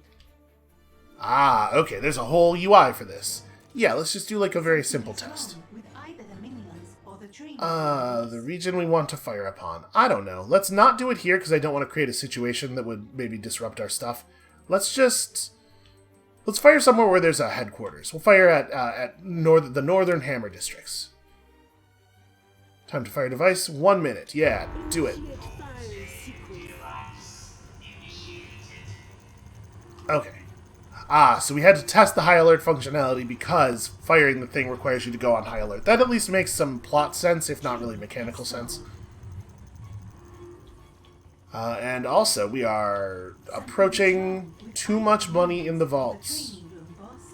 Ah, okay, there's a whole UI for this. Yeah, let's just do like a very simple test. With either the minions or the training The region we want to fire upon. I don't know. Let's not do it here because I don't want to create a situation that would maybe disrupt our stuff. Let's fire somewhere where there's a headquarters. We'll fire at the northern hammer districts. Time to fire device. 1 minute. Yeah, do it. Initiate firing sequence. Okay. Ah, so we had to test the high alert functionality because firing the thing requires you to go on high alert. That at least makes some plot sense, if not really mechanical sense. And also, we are approaching too much money in the vaults. training room, boss.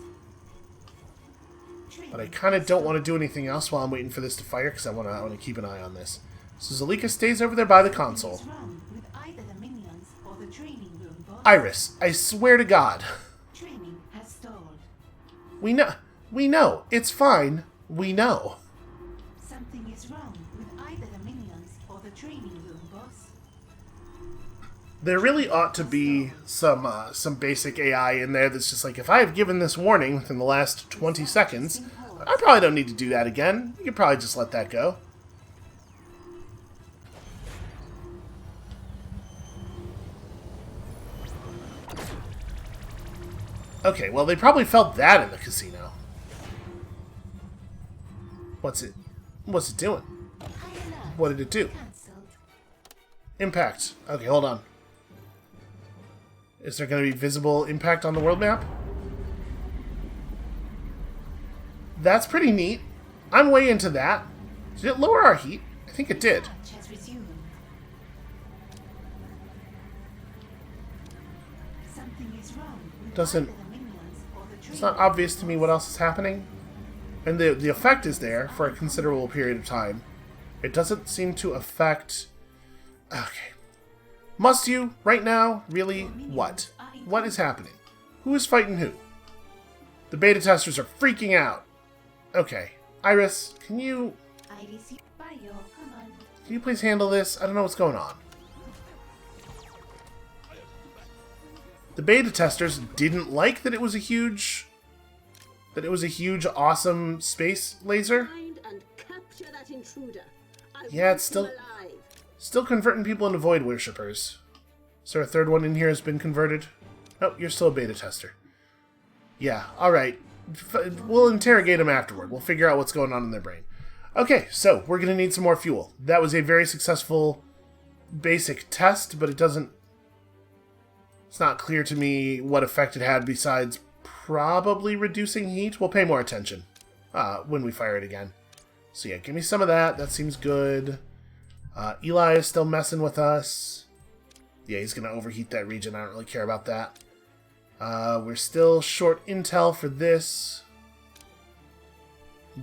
But I kind of don't want to do anything else while I'm waiting for this to fire, because I want to keep an eye on this. So Zalika stays over there by the console. What's wrong with either the minions or the training room, boss? Iris, I swear to God. Training has stalled. We know. It's fine. We know. Something is wrong with either the minions or the training room, boss. There really ought to be some basic AI in there that's just like, if I have given this warning within the last 20 seconds, I probably don't need to do that again. You could probably just let that go. Okay, well, they probably felt that in the casino. What's it doing? High alert. What did it do? Cancelled. Impact. Okay, hold on. Is there going to be visible impact on the world map? That's pretty neat. I'm way into that. Did it lower our heat? I think it did. Touch has resumed. Something is wrong with Doesn't- either the minions or the training It's not obvious to me what else is happening. And the effect is there for a considerable period of time. It doesn't seem to affect... Okay. Must you? Right now? Really? What? What is happening? Who is fighting who? The beta testers are freaking out. Okay. Iris, can you I receive by your command. please handle this? I don't know what's going on. The beta testers didn't like that it was a huge... awesome space laser. Find and capture that intruder. I Yeah, want it's still- him alive. Still converting people into void worshippers. Is there a third one in here has been converted? Oh, you're still a beta tester. Yeah, alright. We'll interrogate them afterward. We'll figure out what's going on in their brain. Okay, so we're going to need some more fuel. That was a very successful basic test, but it doesn't... It's not clear to me what effect it had besides probably reducing heat. We'll pay more attention when we fire it again. So yeah, give me some of that. That seems good. Eli is still messing with us. Yeah, he's going to overheat that region. I don't really care about that. We're still short intel for this.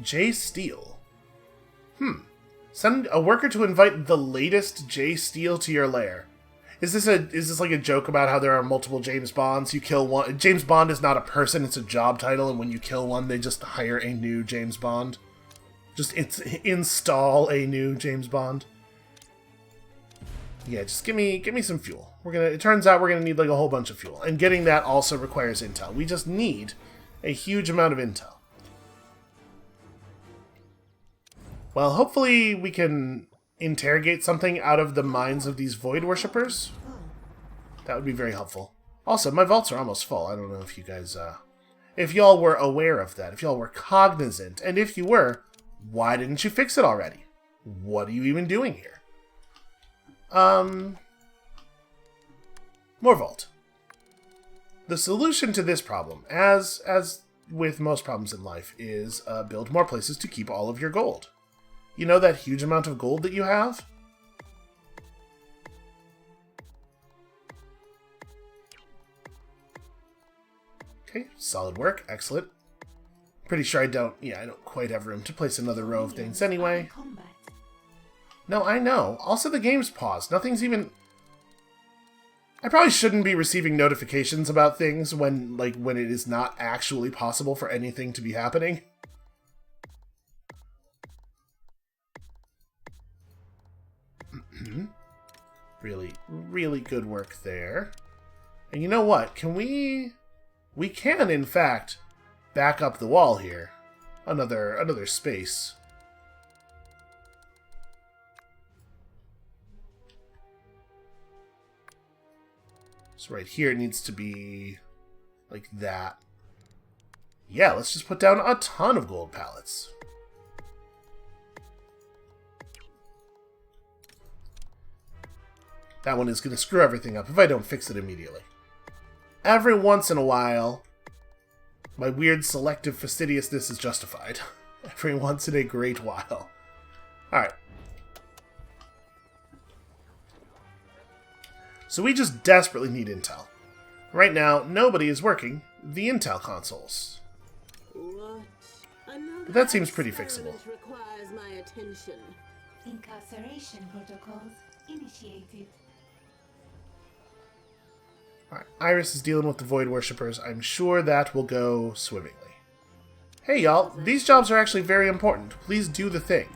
J Steel. Send a worker to invite the latest J Steel to your lair. Is this like a joke about how there are multiple James Bonds? You kill one. James Bond is not a person, it's a job title, and when you kill one, they just hire a new James Bond. Just install a new James Bond. Yeah, just give me some fuel. It turns out we're gonna need like a whole bunch of fuel. And getting that also requires intel. We just need a huge amount of intel. Well, hopefully we can interrogate something out of the minds of these void worshippers. That would be very helpful. Also, my vaults are almost full. I don't know if you guys, if y'all were aware of that, if y'all were cognizant, and if you were, why didn't you fix it already? What are you even doing here? More vault. The solution to this problem, as with most problems in life, is build more places to keep all of your gold. You know that huge amount of gold that you have? Okay, solid work, excellent. Pretty sure I don't quite have room to place another row of things anyway. Combat. No, I know. Also, the game's paused. Nothing's even... I probably shouldn't be receiving notifications about things when it is not actually possible for anything to be happening. Really, really good work there. And you know what? Can we can, in fact, back up the wall here. Another space. So right here it needs to be like that. Yeah, let's just put down a ton of gold pallets. That one is going to screw everything up if I don't fix it immediately. Every once in a while, my weird selective fastidiousness is justified. Every once in a great while. Alright. So we just desperately need intel. Right now, nobody is working the intel consoles. But that seems pretty fixable. Requires my attention. Incarceration protocols initiated. Alright, Iris is dealing with the Void Worshippers. I'm sure that will go swimmingly. Hey y'all, these jobs are actually very important. Please do the thing.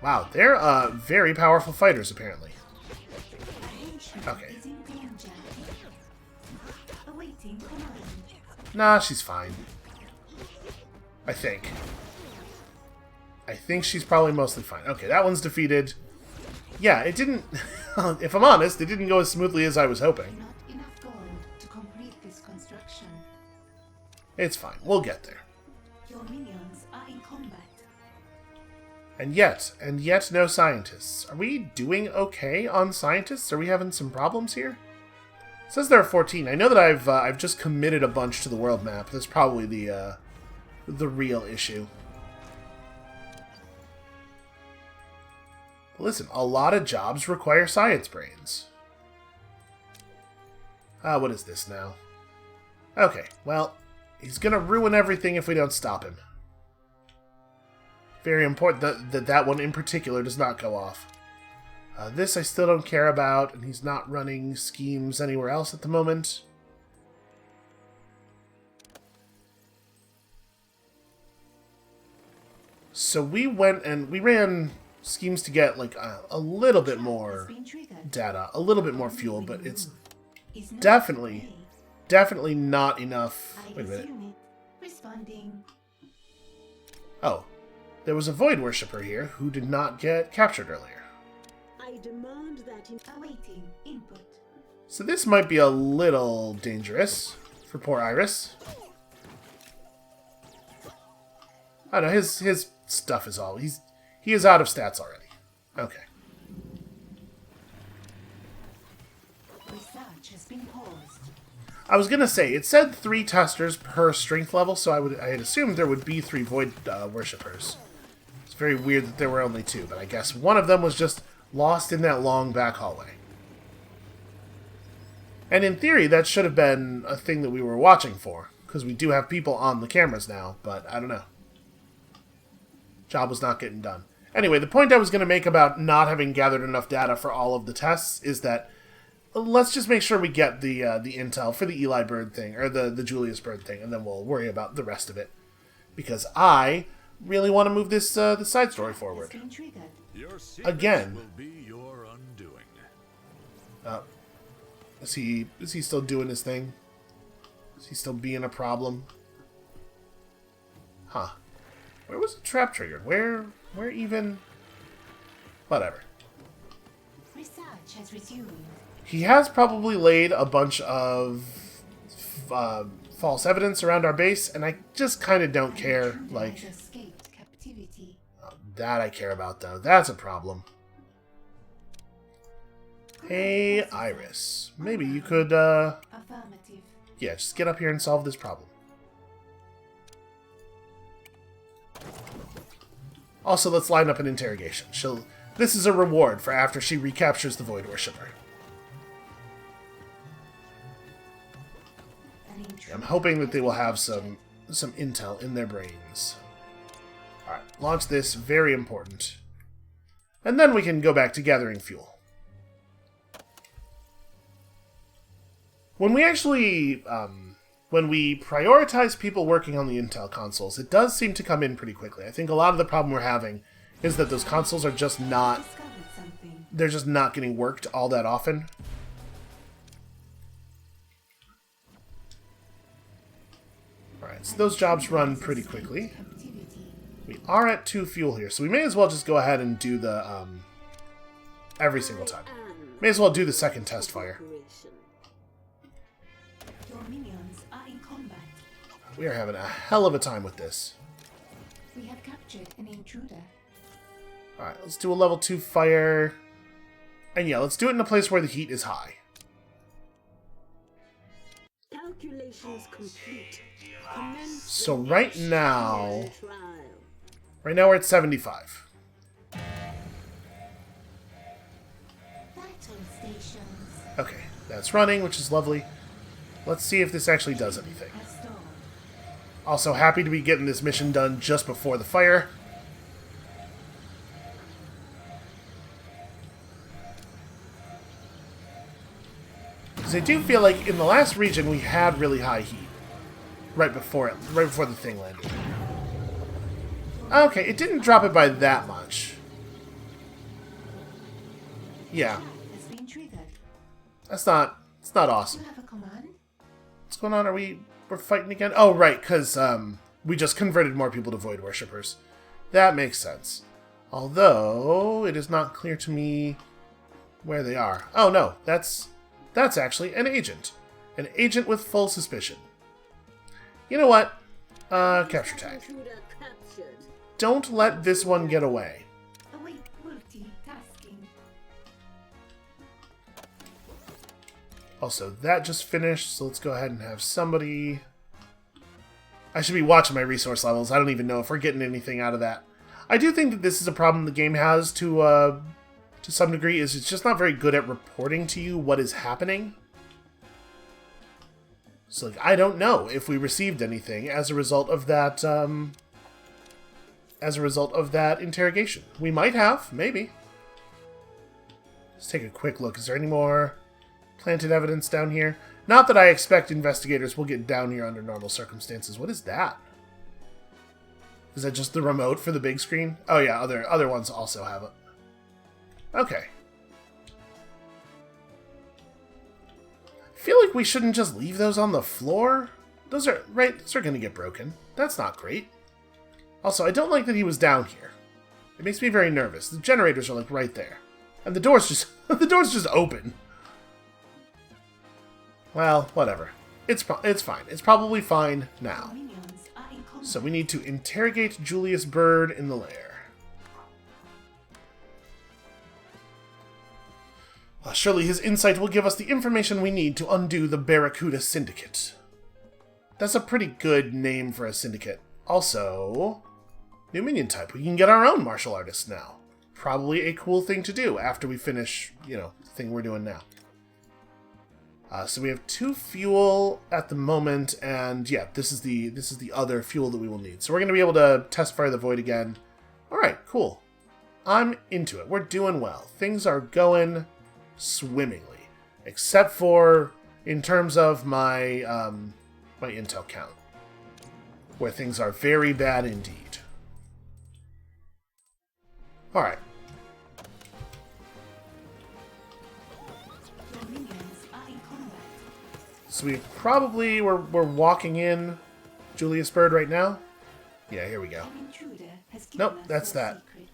Wow, they're very powerful fighters, apparently. Okay. Nah, she's fine. I think. I think she's probably mostly fine. Okay, that one's defeated. Yeah, it didn't... if I'm honest, it didn't go as smoothly as I was hoping. Not enough gold to complete this construction. It's fine. We'll get there. Your minions are in combat. And yet no scientists. Are we doing okay on scientists? Are we having some problems here? It says there are 14. I know that I've just committed a bunch to the world map. That's probably the real issue. Listen, a lot of jobs require science brains. What is this now? Okay, well, he's gonna ruin everything if we don't stop him. Very important that one in particular does not go off. This I still don't care about, and he's not running schemes anywhere else at the moment. So we went and we ran schemes to get like a little bit more data, a little bit more fuel, but it's definitely not enough. Wait a minute. Oh, there was a Void Worshipper here who did not get captured earlier. I demand that awaiting input. So this might be a little dangerous for poor Iris. I don't know, his stuff is all he is out of stats already. Okay. Research has been paused. I was gonna say it said 3 testers per strength level, so I had assumed there would be 3 Void Worshippers. It's very weird that there were only 2, but I guess one of them was just lost in that long back hallway. And in theory, that should have been a thing that we were watching for, because we do have people on the cameras now, but I don't know. Job was not getting done. Anyway, the point I was going to make about not having gathered enough data for all of the tests is that let's just make sure we get the intel for the Eli Bird thing, or the Julius Bird thing, and then we'll worry about the rest of it. Because I really want to move this the side story forward. Again. Will be your undoing. Is he still doing his thing? Is he still being a problem? Huh. Where was the trap triggered? Where even... Whatever. Research has resumed. He has probably laid a bunch of false evidence around our base, and I just kind of don't care. Like, Escaped captivity. that I care about, though. That's a problem. Hey, Iris. Maybe you could, Affirmative. yeah, just get up here and solve this problem. Also, let's line up an interrogation. This is a reward for after she recaptures the Void Worshipper. I'm hoping that they will have some intel in their brains. Alright, launch this. Very important. And then we can go back to gathering fuel. when we actually, when we prioritize people working on the Intel consoles, it does seem to come in pretty quickly. I think a lot of the problem we're having is that those consoles are just not, Discovered something. they're just not getting worked all that often. Alright, so those jobs run pretty quickly. Captivity. We are at 2 fuel here, so we may as well just go ahead and do the, every single time. May as well do the second test fire. Your minions are in combat. We are having a hell of a time with this. We have captured an intruder. Alright, let's do a level 2 fire. And yeah, let's do it in a place where the heat is high. Calculations complete. So right now we're at 75. Battle stations. Okay, that's running, which is lovely. Let's see if this actually does anything. Has stalled. Also happy to be getting this mission done just before the fire. Because I do feel like in the last region we had really high heat. Right before the thing landed. Okay, it didn't drop it by that much. Yeah, Attack has been triggered. it's not awesome. You have a command? What's going on? We're fighting again? Oh, right, because we just converted more people to Void Worshippers. That makes sense. Although, it is not clear to me where they are. Oh, no, that's actually an agent. An agent with full suspicion. You know what? Capture tag. Don't let this one get away. Await multitasking. Also, that just finished, so let's go ahead and have somebody... I should be watching my resource levels. I don't even know if we're getting anything out of that. I do think that this is a problem the game has to some degree, is it's just not very good at reporting to you what is happening. So, like, I don't know if we received anything as a result of that, interrogation. We might have, maybe. Let's take a quick look. Is there any more planted evidence down here? Not that I expect investigators will get down here under normal circumstances. What is that? Is that just the remote for the big screen? Oh yeah, other ones also have it. Okay. I feel like we shouldn't just leave those on the floor. Those are going to get broken. That's not great. Also, I don't like that he was down here. It makes me very nervous. The generators are like right there. And the door's just open. Well, whatever. It's fine. It's probably fine now. Minions are in combat. So we need to interrogate Julius Bird in the Lair. Surely his insight will give us the information we need to undo the Barracuda Syndicate. That's a pretty good name for a syndicate. Also, new minion type. We can get our own martial artists now. Probably a cool thing to do after we finish, the thing we're doing now. So we have 2 fuel at the moment, and yeah, this is the other fuel that we will need. So we're going to be able to test fire the Void again. Alright, cool. I'm into it. We're doing well. Things are going swimmingly. Except for in terms of my my intel count, where things are very bad indeed. Alright. Your minions are in combat. So we're walking in Julius Bird right now. Yeah, here we go. An intruder has given Nope, us that's their that. secrets.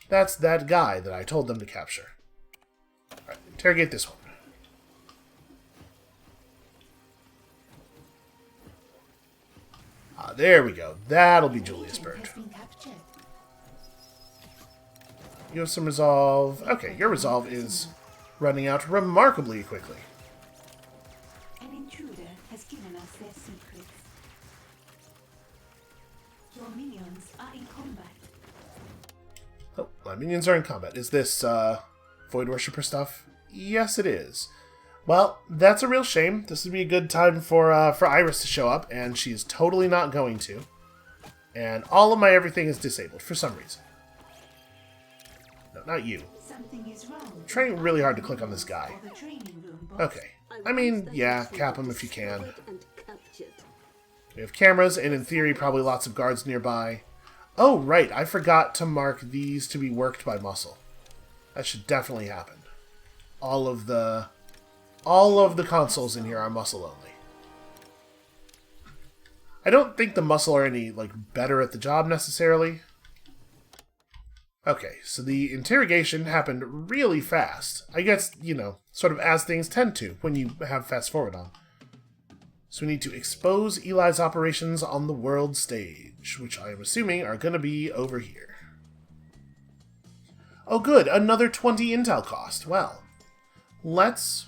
That's that guy that I told them to capture. Alright, interrogate this one. There we go. That'll be Julius Agent Bird. has been captured. You have some resolve. Okay, your resolve is running out remarkably quickly. An intruder has given us their secrets. Your minions are in combat. Oh, my minions are in combat. Is this Void Worshipper stuff? Yes, it is. Well, that's a real shame. This would be a good time for Iris to show up, and she's totally not going to. And all of my everything is disabled for some reason. No, not you. Something is wrong. I'm trying really hard to click on this guy. For the training room, boss. Okay. I mean, yeah, cap them if you can. We have cameras, and in theory, probably lots of guards nearby. Oh, right, I forgot to mark these to be worked by muscle. That should definitely happen. All of the consoles in here are muscle only. I don't think the muscle are any, like, better at the job necessarily. Okay, so the interrogation happened really fast. I guess, you know, sort of as things tend to when you have fast forward on. So we need to expose Eli's operations on the world stage, which I am assuming are going to be over here. Oh good, another 20 intel cost. Well, let's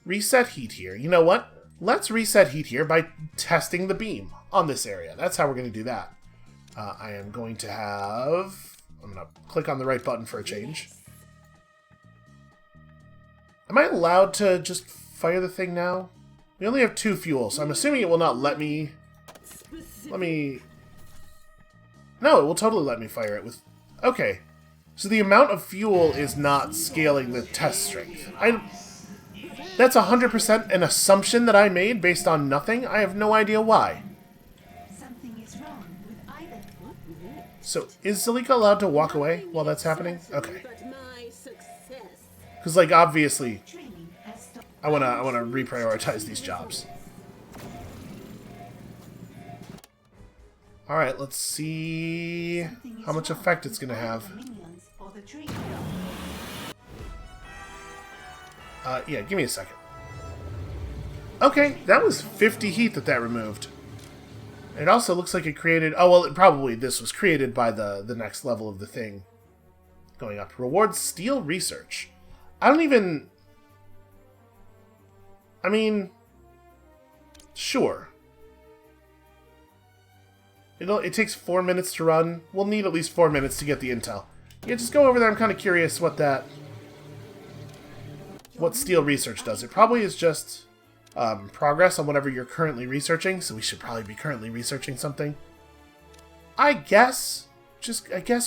reset heat here. You know what? Let's reset heat here by testing the beam on this area. That's how we're going to do that. I am going to have... I'm going to click on the right button for a change. Am I allowed to just fire the thing now? We only have 2 fuel, so I'm assuming it will not let me... No, it will totally let me fire it with... Okay. So the amount of fuel is not scaling the test strength. That's 100% an assumption that I made based on nothing. I have no idea why. Something is wrong with either. So, is Zalika allowed to walk away while that's happening? Okay. Because, like, obviously, I wanna reprioritize these jobs. Alright, let's see how much effect it's gonna have. Yeah, give me a second. Okay, that was 50 heat that removed. It also looks like it created... Oh, well, probably this was created by the next level of the thing. Going up. Rewards steel research. I don't even... I mean... Sure. It takes 4 minutes to run. We'll need at least 4 minutes to get the intel. Yeah, just go over there. I'm kind of curious what steel research does. It probably is just progress on whatever you're currently researching, so we should probably be currently researching something. I guess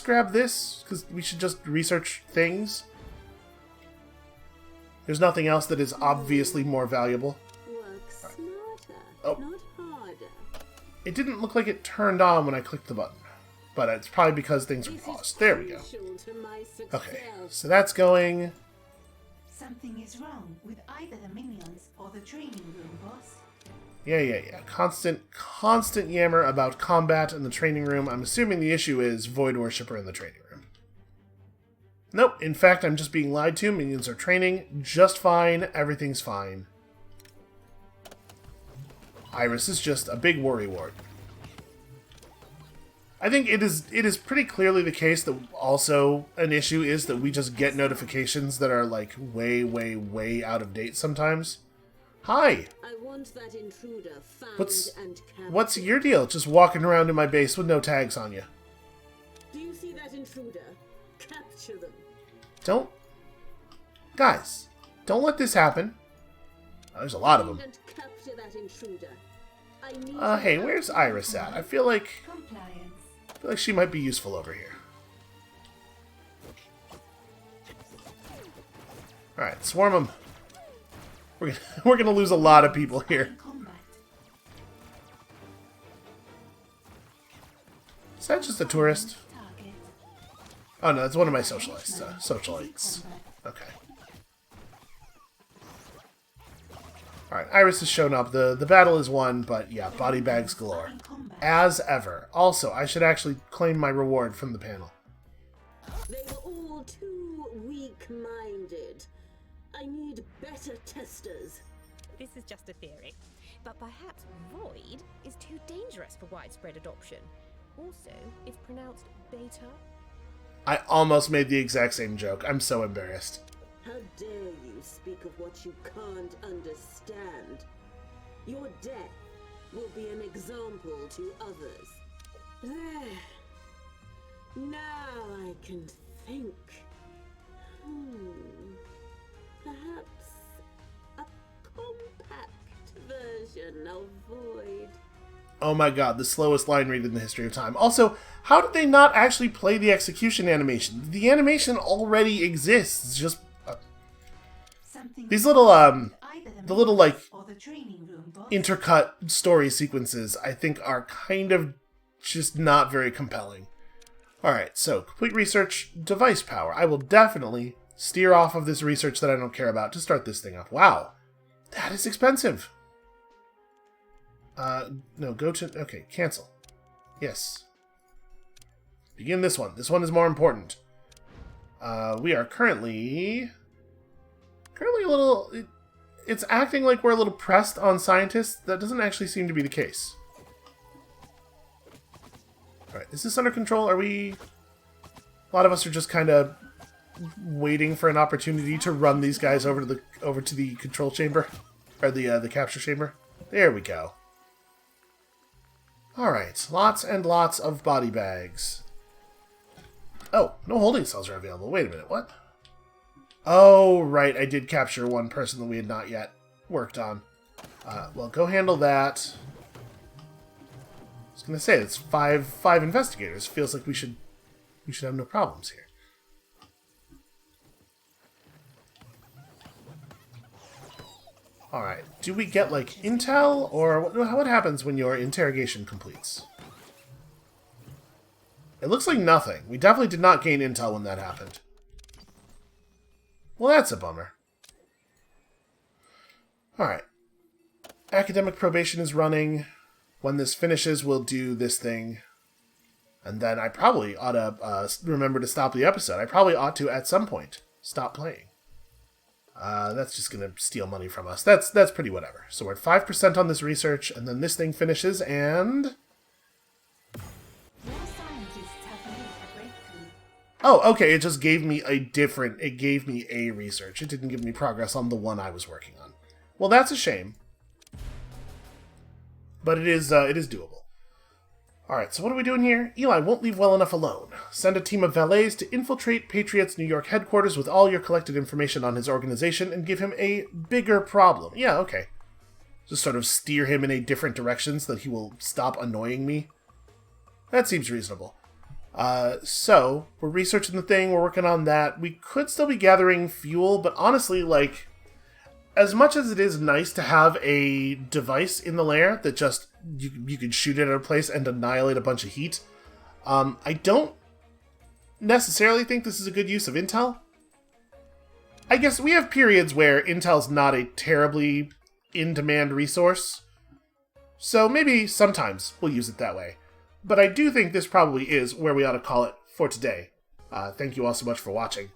grab this, because we should just research things. There's nothing else that is obviously more valuable. Oh. It didn't look like it turned on when I clicked the button, but it's probably because things were paused. There we go. Okay, so that's going... Something is wrong with either the minions or the training room, boss. Yeah. Constant yammer about combat in the training room. I'm assuming the issue is Void Worshipper in the training room. Nope, in fact, I'm just being lied to. Minions are training just fine. Everything's fine. Iris is just a big worrywart. I think it is pretty clearly the case that also an issue is that we just get notifications that are like way out of date sometimes. Hi! I want that intruder found and captured. What's your deal? Just walking around in my base with no tags on you. Do you see that intruder? Capture them. Don't... Guys, don't let this happen. Oh, there's a lot of them. And capture that intruder. Hey, where's Iris at? I feel like Compliance. she might be useful over here. Alright, swarm them. We're gonna lose a lot of people here. Is that just a tourist? Oh no, that's one of my socialites. Okay. Alright, Iris has shown up. The battle is won, but yeah, body bags galore. As ever. Also, I should actually claim my reward from the panel. They were all too weak-minded. I need better testers. This is just a theory, but perhaps Void is too dangerous for widespread adoption. Also, it's pronounced beta. I almost made the exact same joke. I'm so embarrassed. How dare you speak of what you can't understand? Your death will be an example to others. There. Now I can think. Perhaps a compact version of Void. Oh my god, the slowest line read in the history of time. Also, how did they not actually play the execution animation? The animation already exists, just... these little, the little, like, or the training room, boss? intercut story sequences, I think, are kind of just not very compelling. Alright, so, complete research, device power. I will definitely steer off of this research that I don't care about to start this thing up. Wow, that is expensive. No, go to... Okay, cancel. Yes. Begin this one. This one is more important. We are currently a little... It's acting like we're a little pressed on scientists. That doesn't actually seem to be the case. Alright, is this under control? Are we... A lot of us are just kind of waiting for an opportunity to run these guys over to the control chamber. Or the capture chamber. There we go. Alright, lots and lots of body bags. Oh, no holding cells are available. Wait a minute, what? Oh, right, I did capture one person that we had not yet worked on. Well, go handle that. I was gonna say, it's five investigators. Feels like we should have no problems here. Alright, do we get, like, intel, or what happens when your interrogation completes? It looks like nothing. We definitely did not gain intel when that happened. Well, that's a bummer. Alright. Academic probation is running. When this finishes, we'll do this thing. And then I probably ought to remember to stop the episode. I probably ought to, at some point, stop playing. That's just going to steal money from us. That's pretty whatever. So we're at 5% on this research, and then this thing finishes, and... Your scientists have made a breakthrough. Oh, okay, it just gave me it gave me a research. It didn't give me progress on the one I was working on. Well, that's a shame. But it is doable. Alright, so what are we doing here? Eli won't leave well enough alone. Send a team of valets to infiltrate Patriot's New York headquarters with all your collected information on his organization and give him a bigger problem. Yeah, okay. Just sort of steer him in a different direction so that he will stop annoying me. That seems reasonable. So, we're researching the thing, we're working on that. We could still be gathering fuel, but honestly, like, as much as it is nice to have a device in the lair that just, you can shoot it at a place and annihilate a bunch of heat, I don't necessarily think this is a good use of intel. I guess we have periods where intel's not a terribly in-demand resource, so maybe sometimes we'll use it that way. But I do think this probably is where we ought to call it for today. Thank you all so much for watching.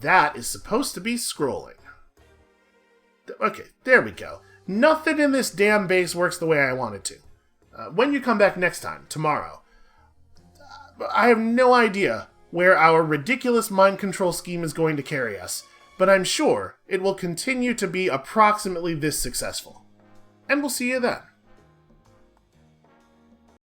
That is supposed to be scrolling. Okay, there we go. Nothing in this damn base works the way I want it to. When you come back next time, tomorrow, I have no idea where our ridiculous mind control scheme is going to carry us, but I'm sure it will continue to be approximately this successful. And we'll see you then.